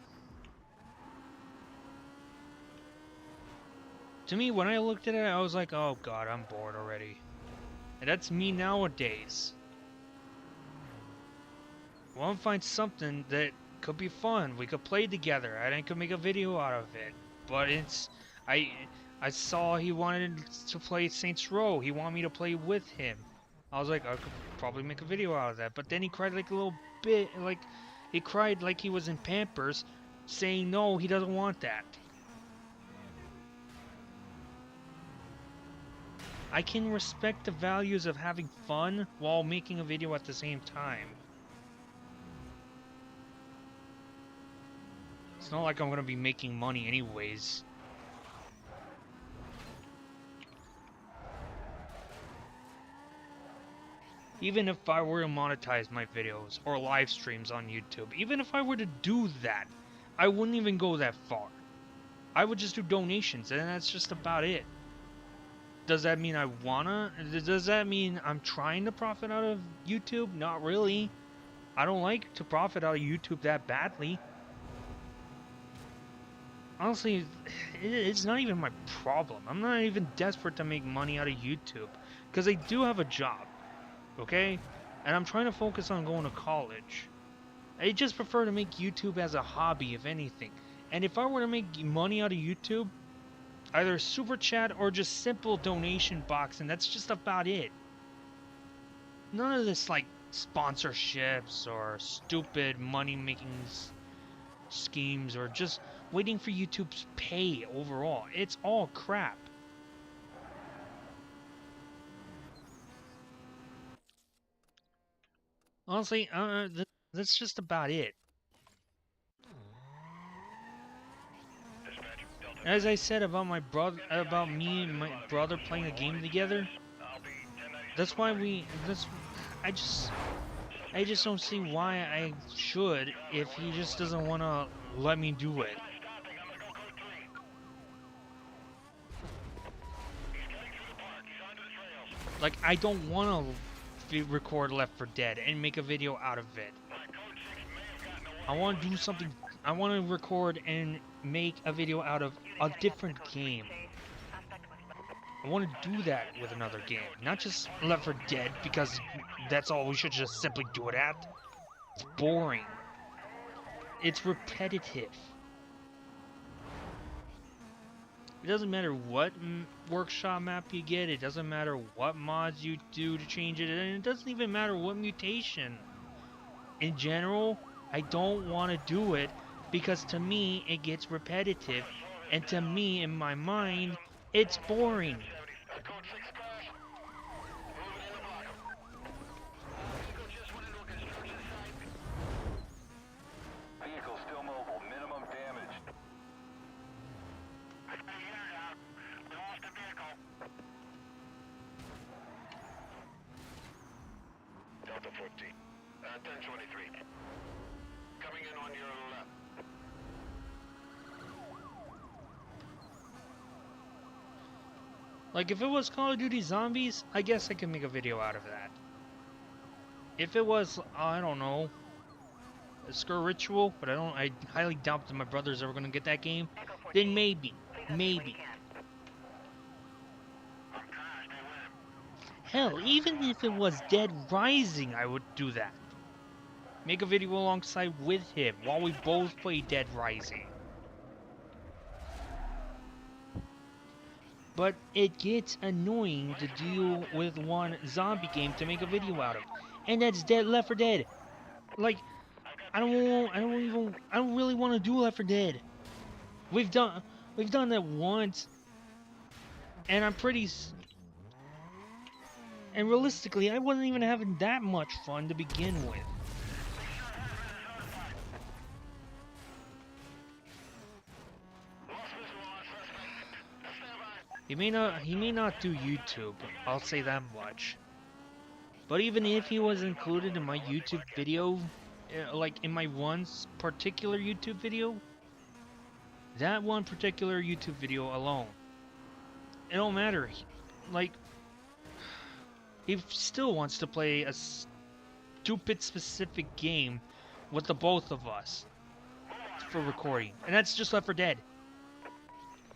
To me, when I looked at it, I was like, oh god, I'm bored already. And that's me nowadays. I want to find something that could be fun. We could play together, and I could make a video out of it. But I saw he wanted to play Saints Row. He wanted me to play with him. I was like, I could probably make a video out of that. But then he cried like a little bit, like he cried like he was in Pampers, saying no, he doesn't want that. I can respect the values of having fun while making a video at the same time. It's not like I'm gonna be making money anyways. Even if I were to monetize my videos or live streams on YouTube, even if I were to do that, I wouldn't even go that far. I would just do donations, and that's just about it. Does that mean I wanna? Does that mean I'm trying to profit out of YouTube? Not really. I don't like to profit out of YouTube that badly. Honestly, it's not even my problem. I'm not even desperate to make money out of YouTube. Because I do have a job, okay? And I'm trying to focus on going to college. I just prefer to make YouTube as a hobby, if anything. And if I were to make money out of YouTube, either super chat or just simple donation box, and that's just about it. None of this like sponsorships or stupid money making schemes or just waiting for YouTube's pay overall. It's all crap. Honestly, that's just about it. Dispatch, Delta. As I said about my brother, about me and my brother playing a game together, I'll be 1096. that's why I just don't see why I should if he just doesn't want to let me do it. Stopping. I'm gonna go code 3. He's getting through the park. He's onto the trails. Like, I don't want to record Left 4 Dead and make a video out of it. My code 6 may have gotten away. I want to do something. I want to record and make a video out of a different game. I want to do that with another game, not just Left 4 Dead, because that's all we should just simply do it at. It's boring. It's repetitive. It doesn't matter what workshop map you get, it doesn't matter what mods you do to change it, and it doesn't even matter what mutation. In general, I don't want to do it because to me it gets repetitive, and to me, in my mind, it's boring. Code 6 crash. Moving in the block. Vehicle just went into a construction site. Vehicle still mobile. Minimum damage. We lost a vehicle. Delta 14. 1023. Coming in on your left. Like, if it was Call of Duty Zombies, I guess I could make a video out of that. If it was, I don't know, a Skur Ritual, but I highly doubt that my brother's ever gonna get that game, then maybe. Hell, even if it was Dead Rising, I would do that. Make a video alongside with him while we both play Dead Rising. But it gets annoying to deal with one zombie game to make a video out of, and that's Left 4 Dead. Like, I don't really want to do Left 4 Dead. We've done that once, and and realistically, I wasn't even having that much fun to begin with. He may not do YouTube, I'll say that much. But even if he was included in my YouTube video, like in my one particular YouTube video, that one particular YouTube video alone, it don't matter. He still wants to play a stupid specific game with the both of us for recording, and that's just Left 4 Dead.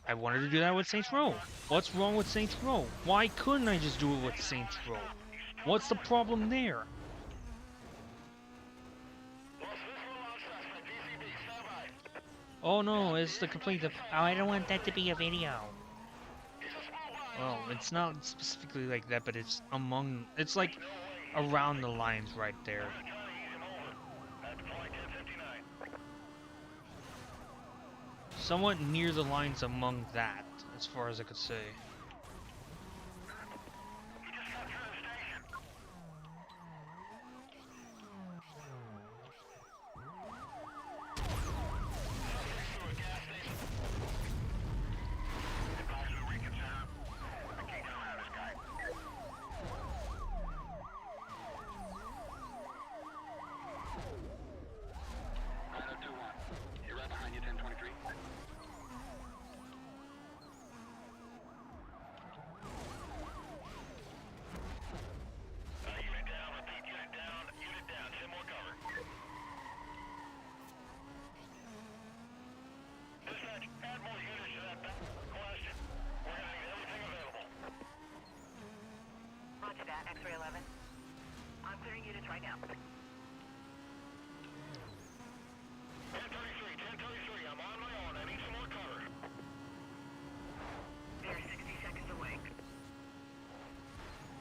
I wanted to do that with Saints Row. What's wrong with Saints Row? Why couldn't I just do it with Saints Row? What's the problem there? Oh no, it's the complaint of, oh, I don't want that to be a video. Well, it's not specifically like that, but it's like around the lines right there. Somewhat near the lines among that, as far as I could say. X-ray 11. I'm clearing units right now. 1033, I'm on my own. I need some more cover. They're 60 seconds away.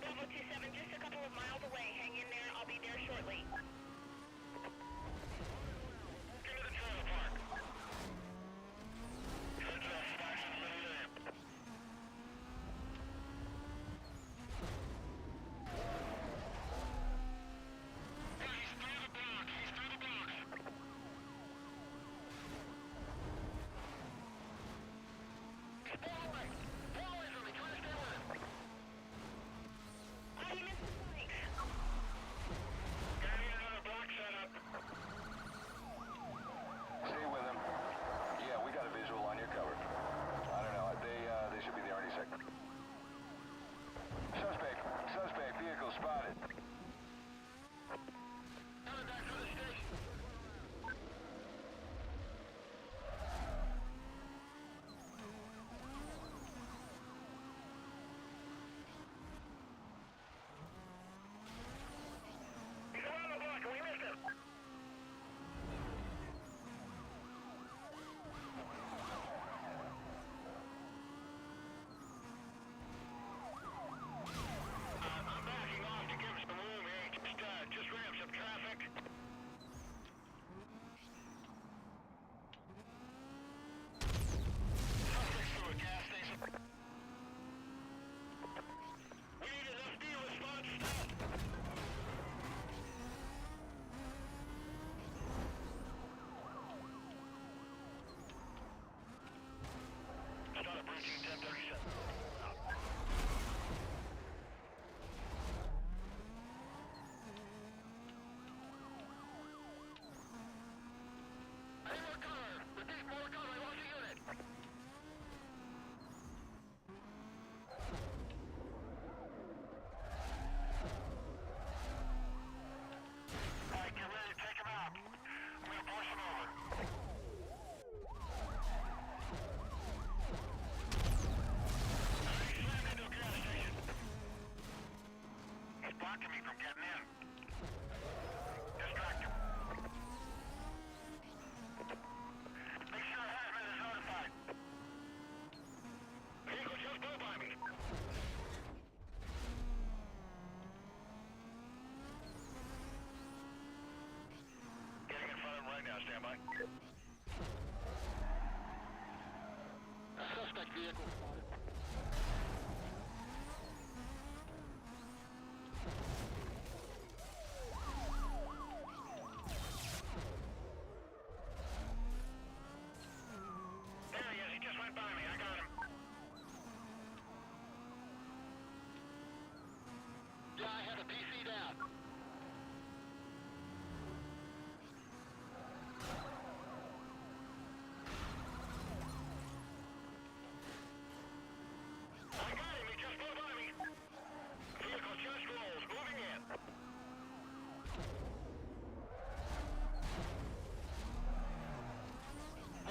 Bravo 27, just a couple of miles away. Hang in there. I'll be there shortly. Into the trailer park. Heads up, Sparks in the middle there. He's through the block. He's through the block. He's pull away. Pull away from me. Try to stay with him. Oh, you missed the spikes. Gotta need another block set up. Stay with him. Yeah, we got a visual on your cover. I don't know. They should be there any second. Suspect vehicle spotted. Coming back through the station. He's around the block and we missed him. I'm backing off to give him some room here. Just ramp some traffic. Suspects through a gas station. We need an FD response stop. Start approaching 1037. I need more cover. Repeat, more cover. I lost a unit. All right, get ready to take him out. I'm gonna push him over. He slammed into a gas station. He's blocking me from getting in. Distract him. Make sure hazmat is notified. Vehicle just blew by me. Getting in front of him right now. Stand by. Suspect vehicle spotted. There he is. He just went by me. I got him. Yeah, I have a PC down. I got him. He just flew by me. Vehicle just rolls. Moving in.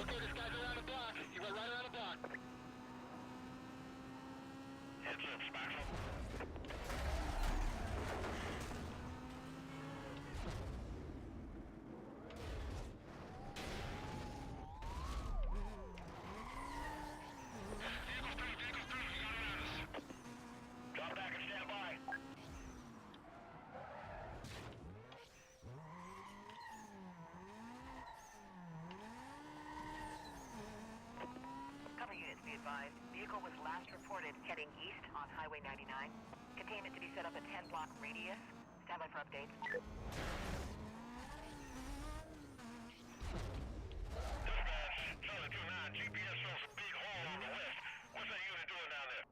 Okay, this guy's around the block. He went right around the block. Heads up, Spaxel. Vehicle's through. He got around us. Drop back and stand by. Cover units be advised. Vehicle was last reported heading east on Highway 99. Containment to be set up a 10-block radius. Stand by for updates. Dispatch, Charlie 29, GPS shows a big hole on the west. What's that unit doing down there?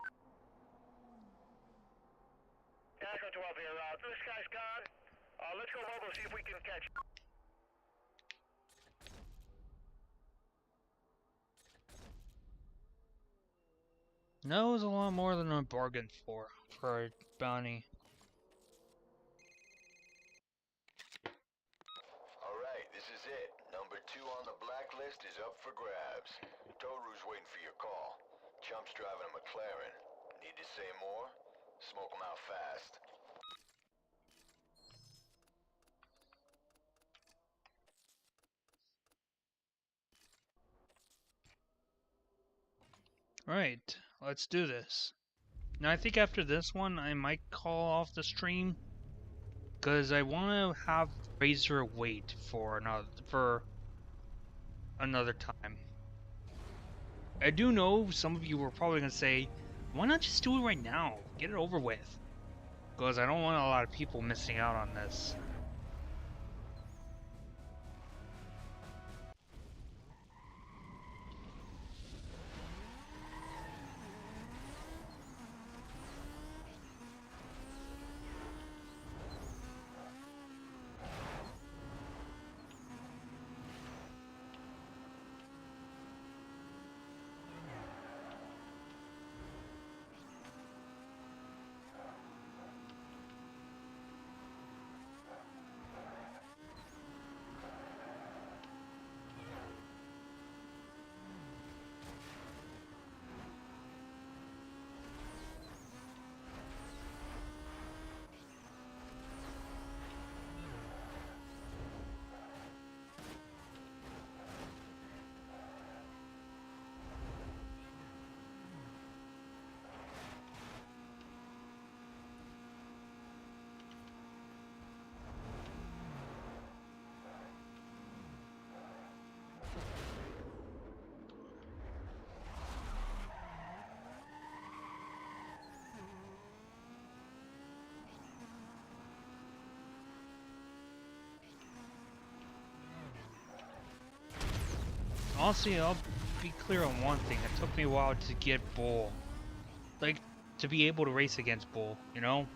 Echo 12 here. This guy's gone. Let's go mobile, see if we can catch him. That was a lot more than I bargained for a bounty. Alright, this is it. Number 2 on the blacklist is up for grabs. Toru's waiting for your call. Chump's driving a McLaren. Need to say more? Smoke him out fast. Right, let's do this. Now I think after this one I might call off the stream because I want to have Razor wait for another time. I do know some of you were probably gonna say, why not just do it right now? Get it over with. Because I don't want a lot of people missing out on this. Honestly, I'll be clear on one thing. It took me a while to get Bull. Like, to be able to race against Bull, you know?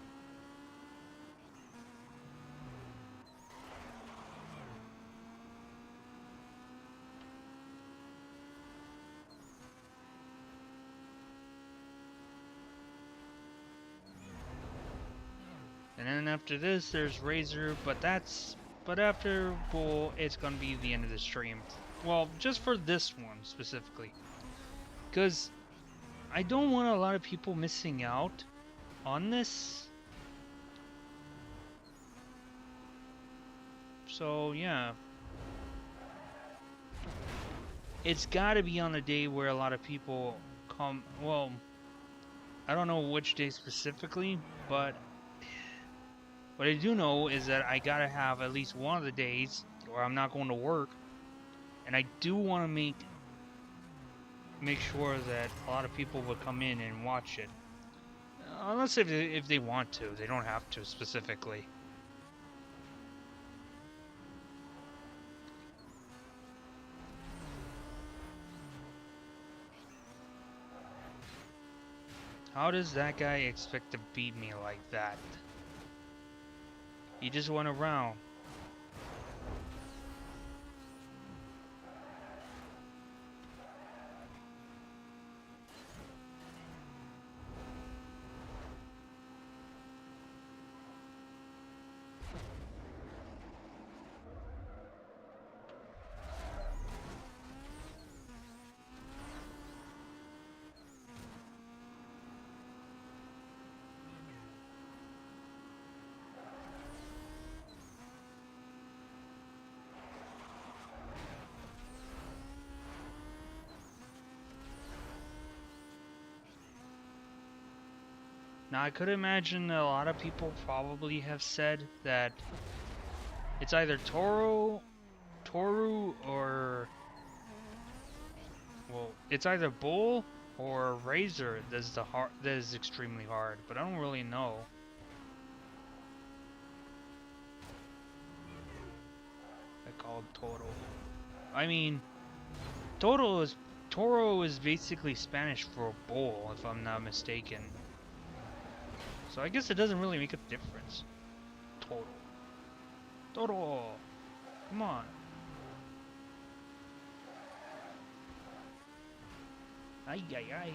And then after this, there's Razor, but after Bull, it's gonna be the end of the stream. Well, just for this one specifically. Because I don't want a lot of people missing out on this. So, yeah. It's gotta be on a day where a lot of people come. Well, I don't know which day specifically, but what I do know is that I gotta have at least one of the days where I'm not going to work. And I do want to make sure that a lot of people would come in and watch it. Unless if they want to. They don't have to specifically. How does that guy expect to beat me like that? He just went around. Now, I could imagine that a lot of people probably have said that it's either Toru, or... Well, it's either Bull or Razor that is extremely hard, but I don't really know. I called Toro. I mean, Toro is basically Spanish for bull, if I'm not mistaken. So I guess it doesn't really make a difference. Toro, come on. Ay, ay, ay.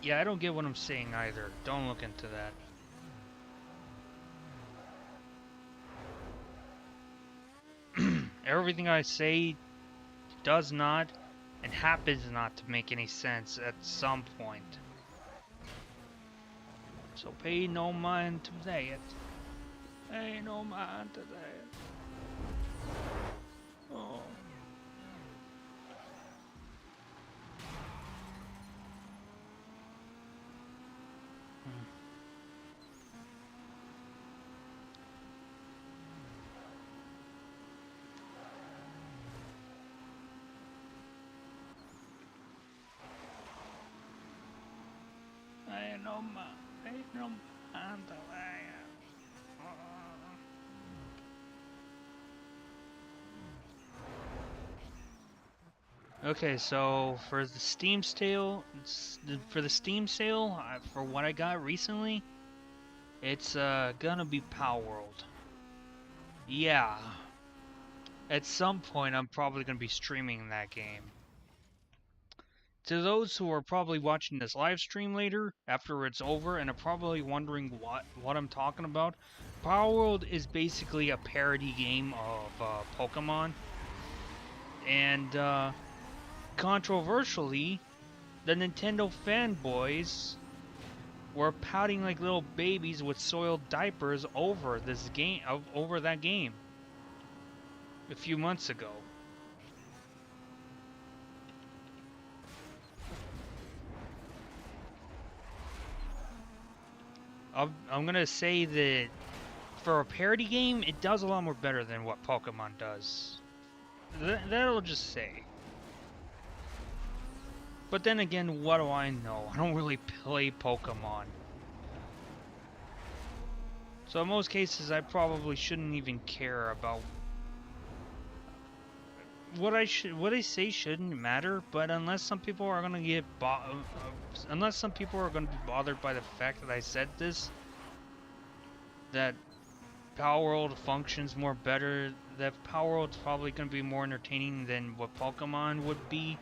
Yeah, I don't get what I'm saying either. Don't look into that. Everything I say does not and happens not to make any sense at some point. So pay no mind to that. Pay no mind to that. Oh. I know Okay, so for the Steam sale, for what I got recently, it's gonna be Power World. Yeah, at some point I'm probably gonna be streaming that game. To those who are probably watching this live stream later, after it's over, and are probably wondering what I'm talking about, Power World is basically a parody game of Pokemon, and controversially, the Nintendo fanboys were pouting like little babies with soiled diapers over that game a few months ago. I'm gonna say that for a parody game, it does a lot more better than what Pokemon does. That'll just say. But then again, what do I know? I don't really play Pokemon. So in most cases, I probably shouldn't even care about what I say shouldn't matter. But unless some people are gonna unless some people are gonna be bothered by the fact that I said this, that Power World functions more better, that Power World's probably gonna be more entertaining than what Pokemon would be,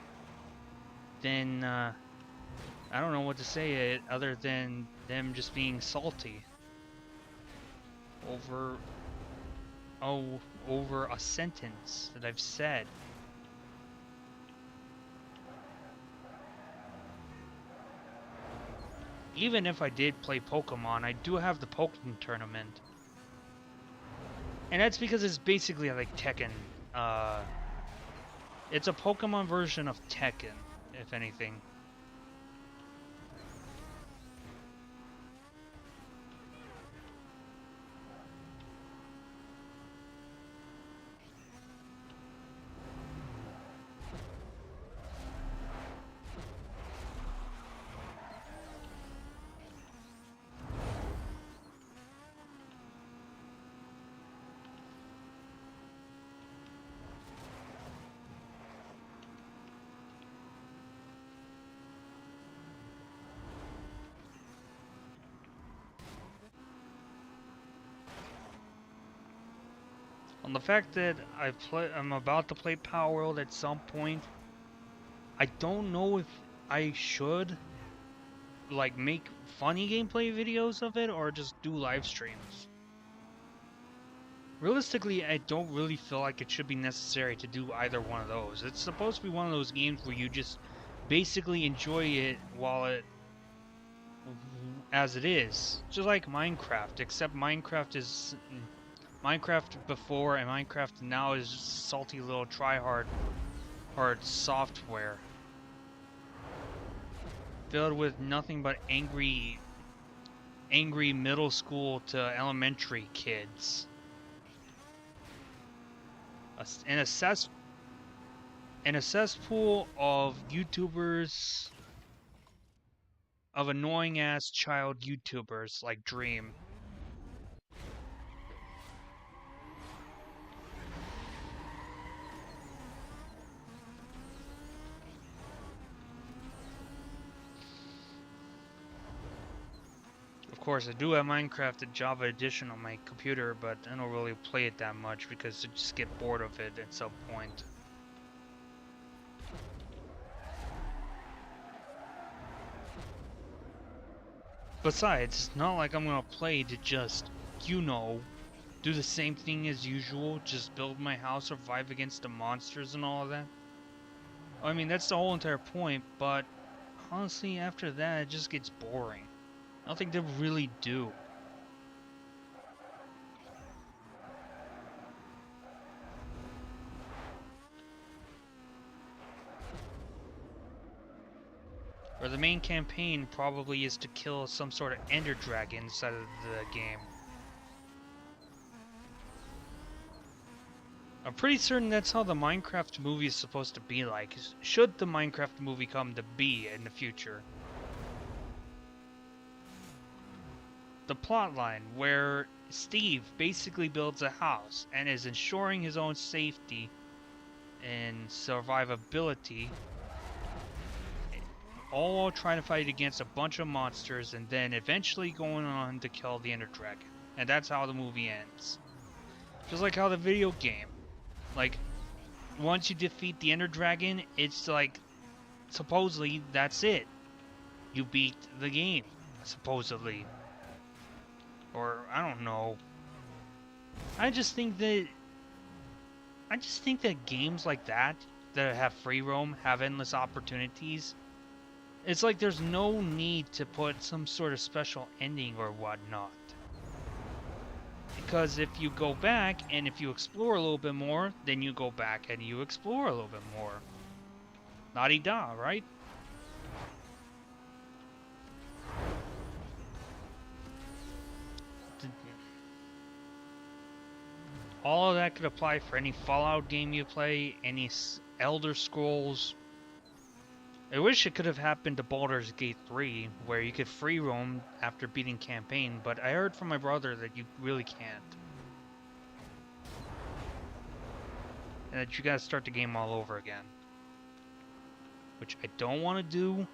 then I don't know what to say other than them just being salty over a sentence that I've said. Even if I did play Pokemon, I do have the Pokemon tournament. And that's because it's basically like Tekken. It's a Pokemon version of Tekken, if anything. On the fact that I'm about to play Power World at some point, I don't know if I should like make funny gameplay videos of it or just do live streams. Realistically, I don't really feel like it should be necessary to do either one of those. It's supposed to be one of those games where you just basically enjoy it as it is. Just like Minecraft, except Minecraft before and Minecraft now is just salty little try-hard software filled with nothing but angry middle school to elementary kids. And a cesspool of YouTubers, of annoying ass child YouTubers like Dream. Of course, I do have Minecraft and Java Edition on my computer, but I don't really play it that much because I just get bored of it at some point. Besides, it's not like I'm gonna play to just, you know, do the same thing as usual, just build my house, survive against the monsters and all of that. I mean, that's the whole entire point, but honestly, after that, it just gets boring. Nothing to really do. or the main campaign probably is to kill some sort of ender dragon inside of the game. I'm pretty certain that's how the Minecraft movie is supposed to be like, should the Minecraft movie come to be in the future. The plotline where Steve basically builds a house and is ensuring his own safety and survivability, all while trying to fight against a bunch of monsters and then eventually going on to kill the Ender Dragon. And that's how the movie ends. Just like how the video game. Like, once you defeat the Ender Dragon, it's like, supposedly, that's it. You beat the game, supposedly. Or, I don't know. I just think that games like that have free roam, have endless opportunities, it's like there's no need to put some sort of special ending or whatnot. Because if you go back and if you explore a little bit more, then you go back and you explore a little bit more. La-di-da, right? All of that could apply for any Fallout game you play, any Elder Scrolls. I wish it could have happened to Baldur's Gate 3, where you could free roam after beating campaign, but I heard from my brother that you really can't. And that you gotta start the game all over again. Which I don't want to do,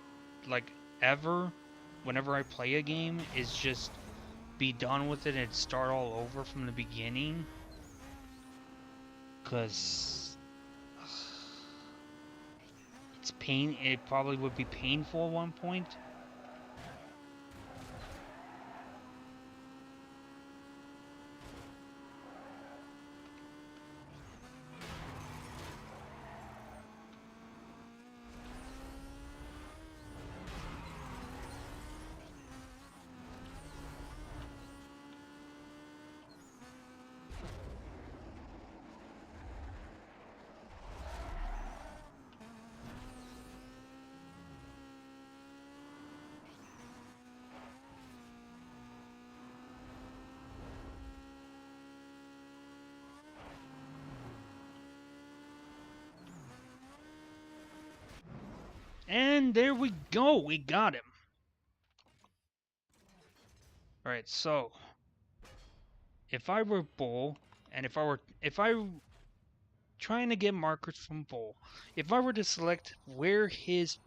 like, ever, whenever I play a game, is just be done with it and start all over from the beginning. Because it's it probably would be painful at one point. And there we go, we got him. Alright, so if I were Bull, and if I trying to get markers from Bull, if I were to select where his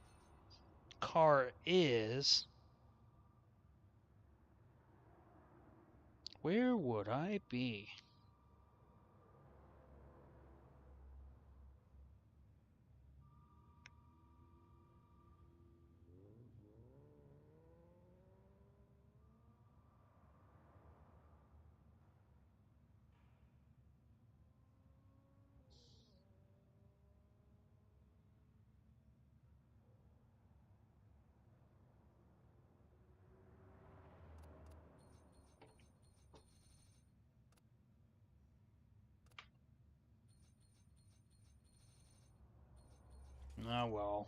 car is, where would I be? Ah, well.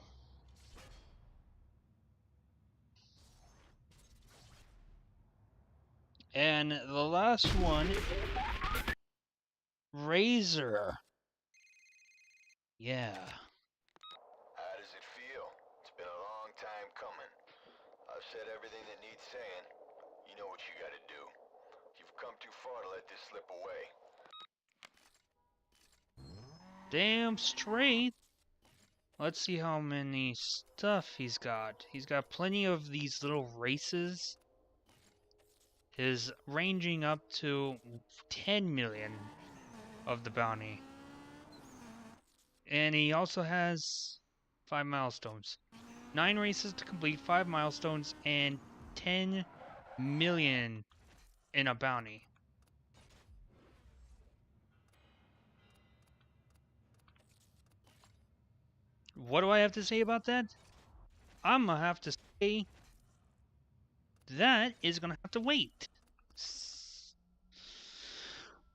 And the last one, Razor. Yeah. How does it feel? It's been a long time coming. I've said everything that needs saying. You know what you gotta do. You've come too far to let this slip away. Damn straight. Let's see how many stuff he's got. He's got plenty of these little races. Is ranging up to 10 million of the bounty. And he also has 5 milestones. 9 races to complete, 5 milestones, and 10 million in a bounty. What do I have to say about that? I'm gonna have to say that is gonna have to wait.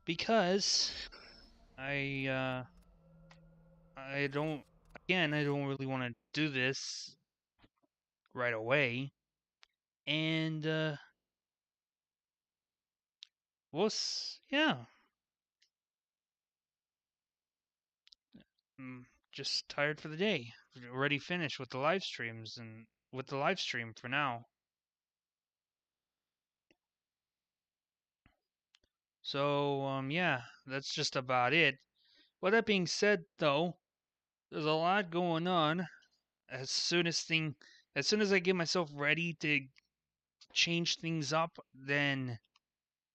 Because I don't really want to do this right away, and yeah, I'm just tired for the day. Already finished with the live streams and with the live stream for now. So yeah, that's just about it. With that being said, though, there's a lot going on. As soon as I get myself ready to change things up, then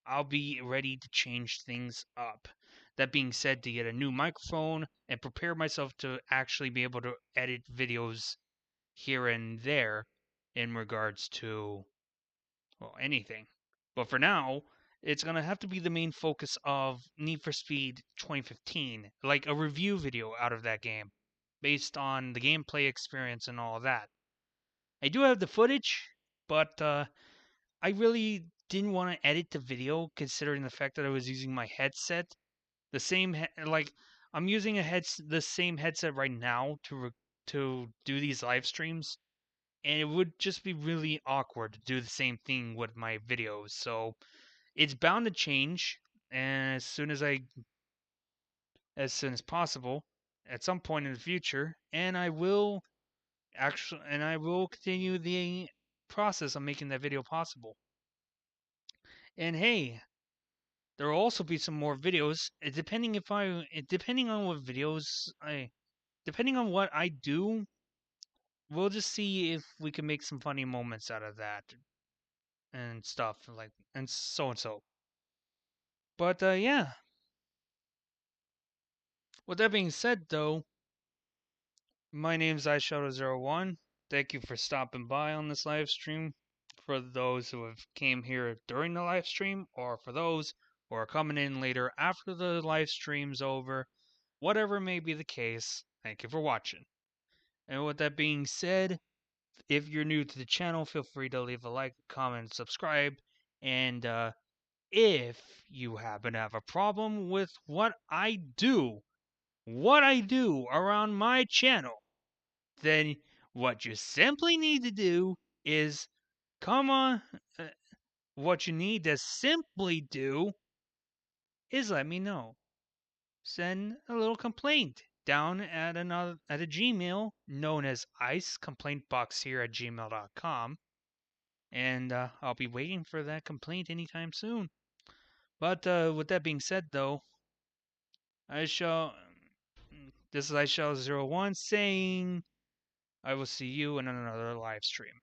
I'll be ready to change things up. That being said, to get a new microphone and prepare myself to actually be able to edit videos here and there in regards to, well, anything. But for now, it's going to have to be the main focus of Need for Speed 2015, like a review video out of that game based on the gameplay experience and all of that. I do have the footage, but I really didn't want to edit the video considering the fact that I was using my headset. The same like I'm using the same headset right now to do these live streams, and it would just be really awkward to do the same thing with my videos. So it's bound to change, and as soon as possible, at some point in the future, and I will continue the process of making that video possible. And hey, there will also be some more videos, depending on depending on what I do, we'll just see if we can make some funny moments out of that and stuff like and so and so. But yeah, with that being said, though, my name's iShadow01. Thank you for stopping by on this live stream. For those who have came here during the live stream, or for those who are coming in later after the live stream's over, whatever may be the case, thank you for watching. And with that being said, if you're new to the channel, feel free to leave a like, comment, and subscribe. And if you happen to have a problem with what I do around my channel, then what you simply need to do is come on. What you need to simply do is let me know. Send a little complaint down at a Gmail known as icecomplaintbox here@gmail.com, and I'll be waiting for that complaint anytime soon. But with that being said, though, I shall. This is iShall01 saying I will see you in another live stream.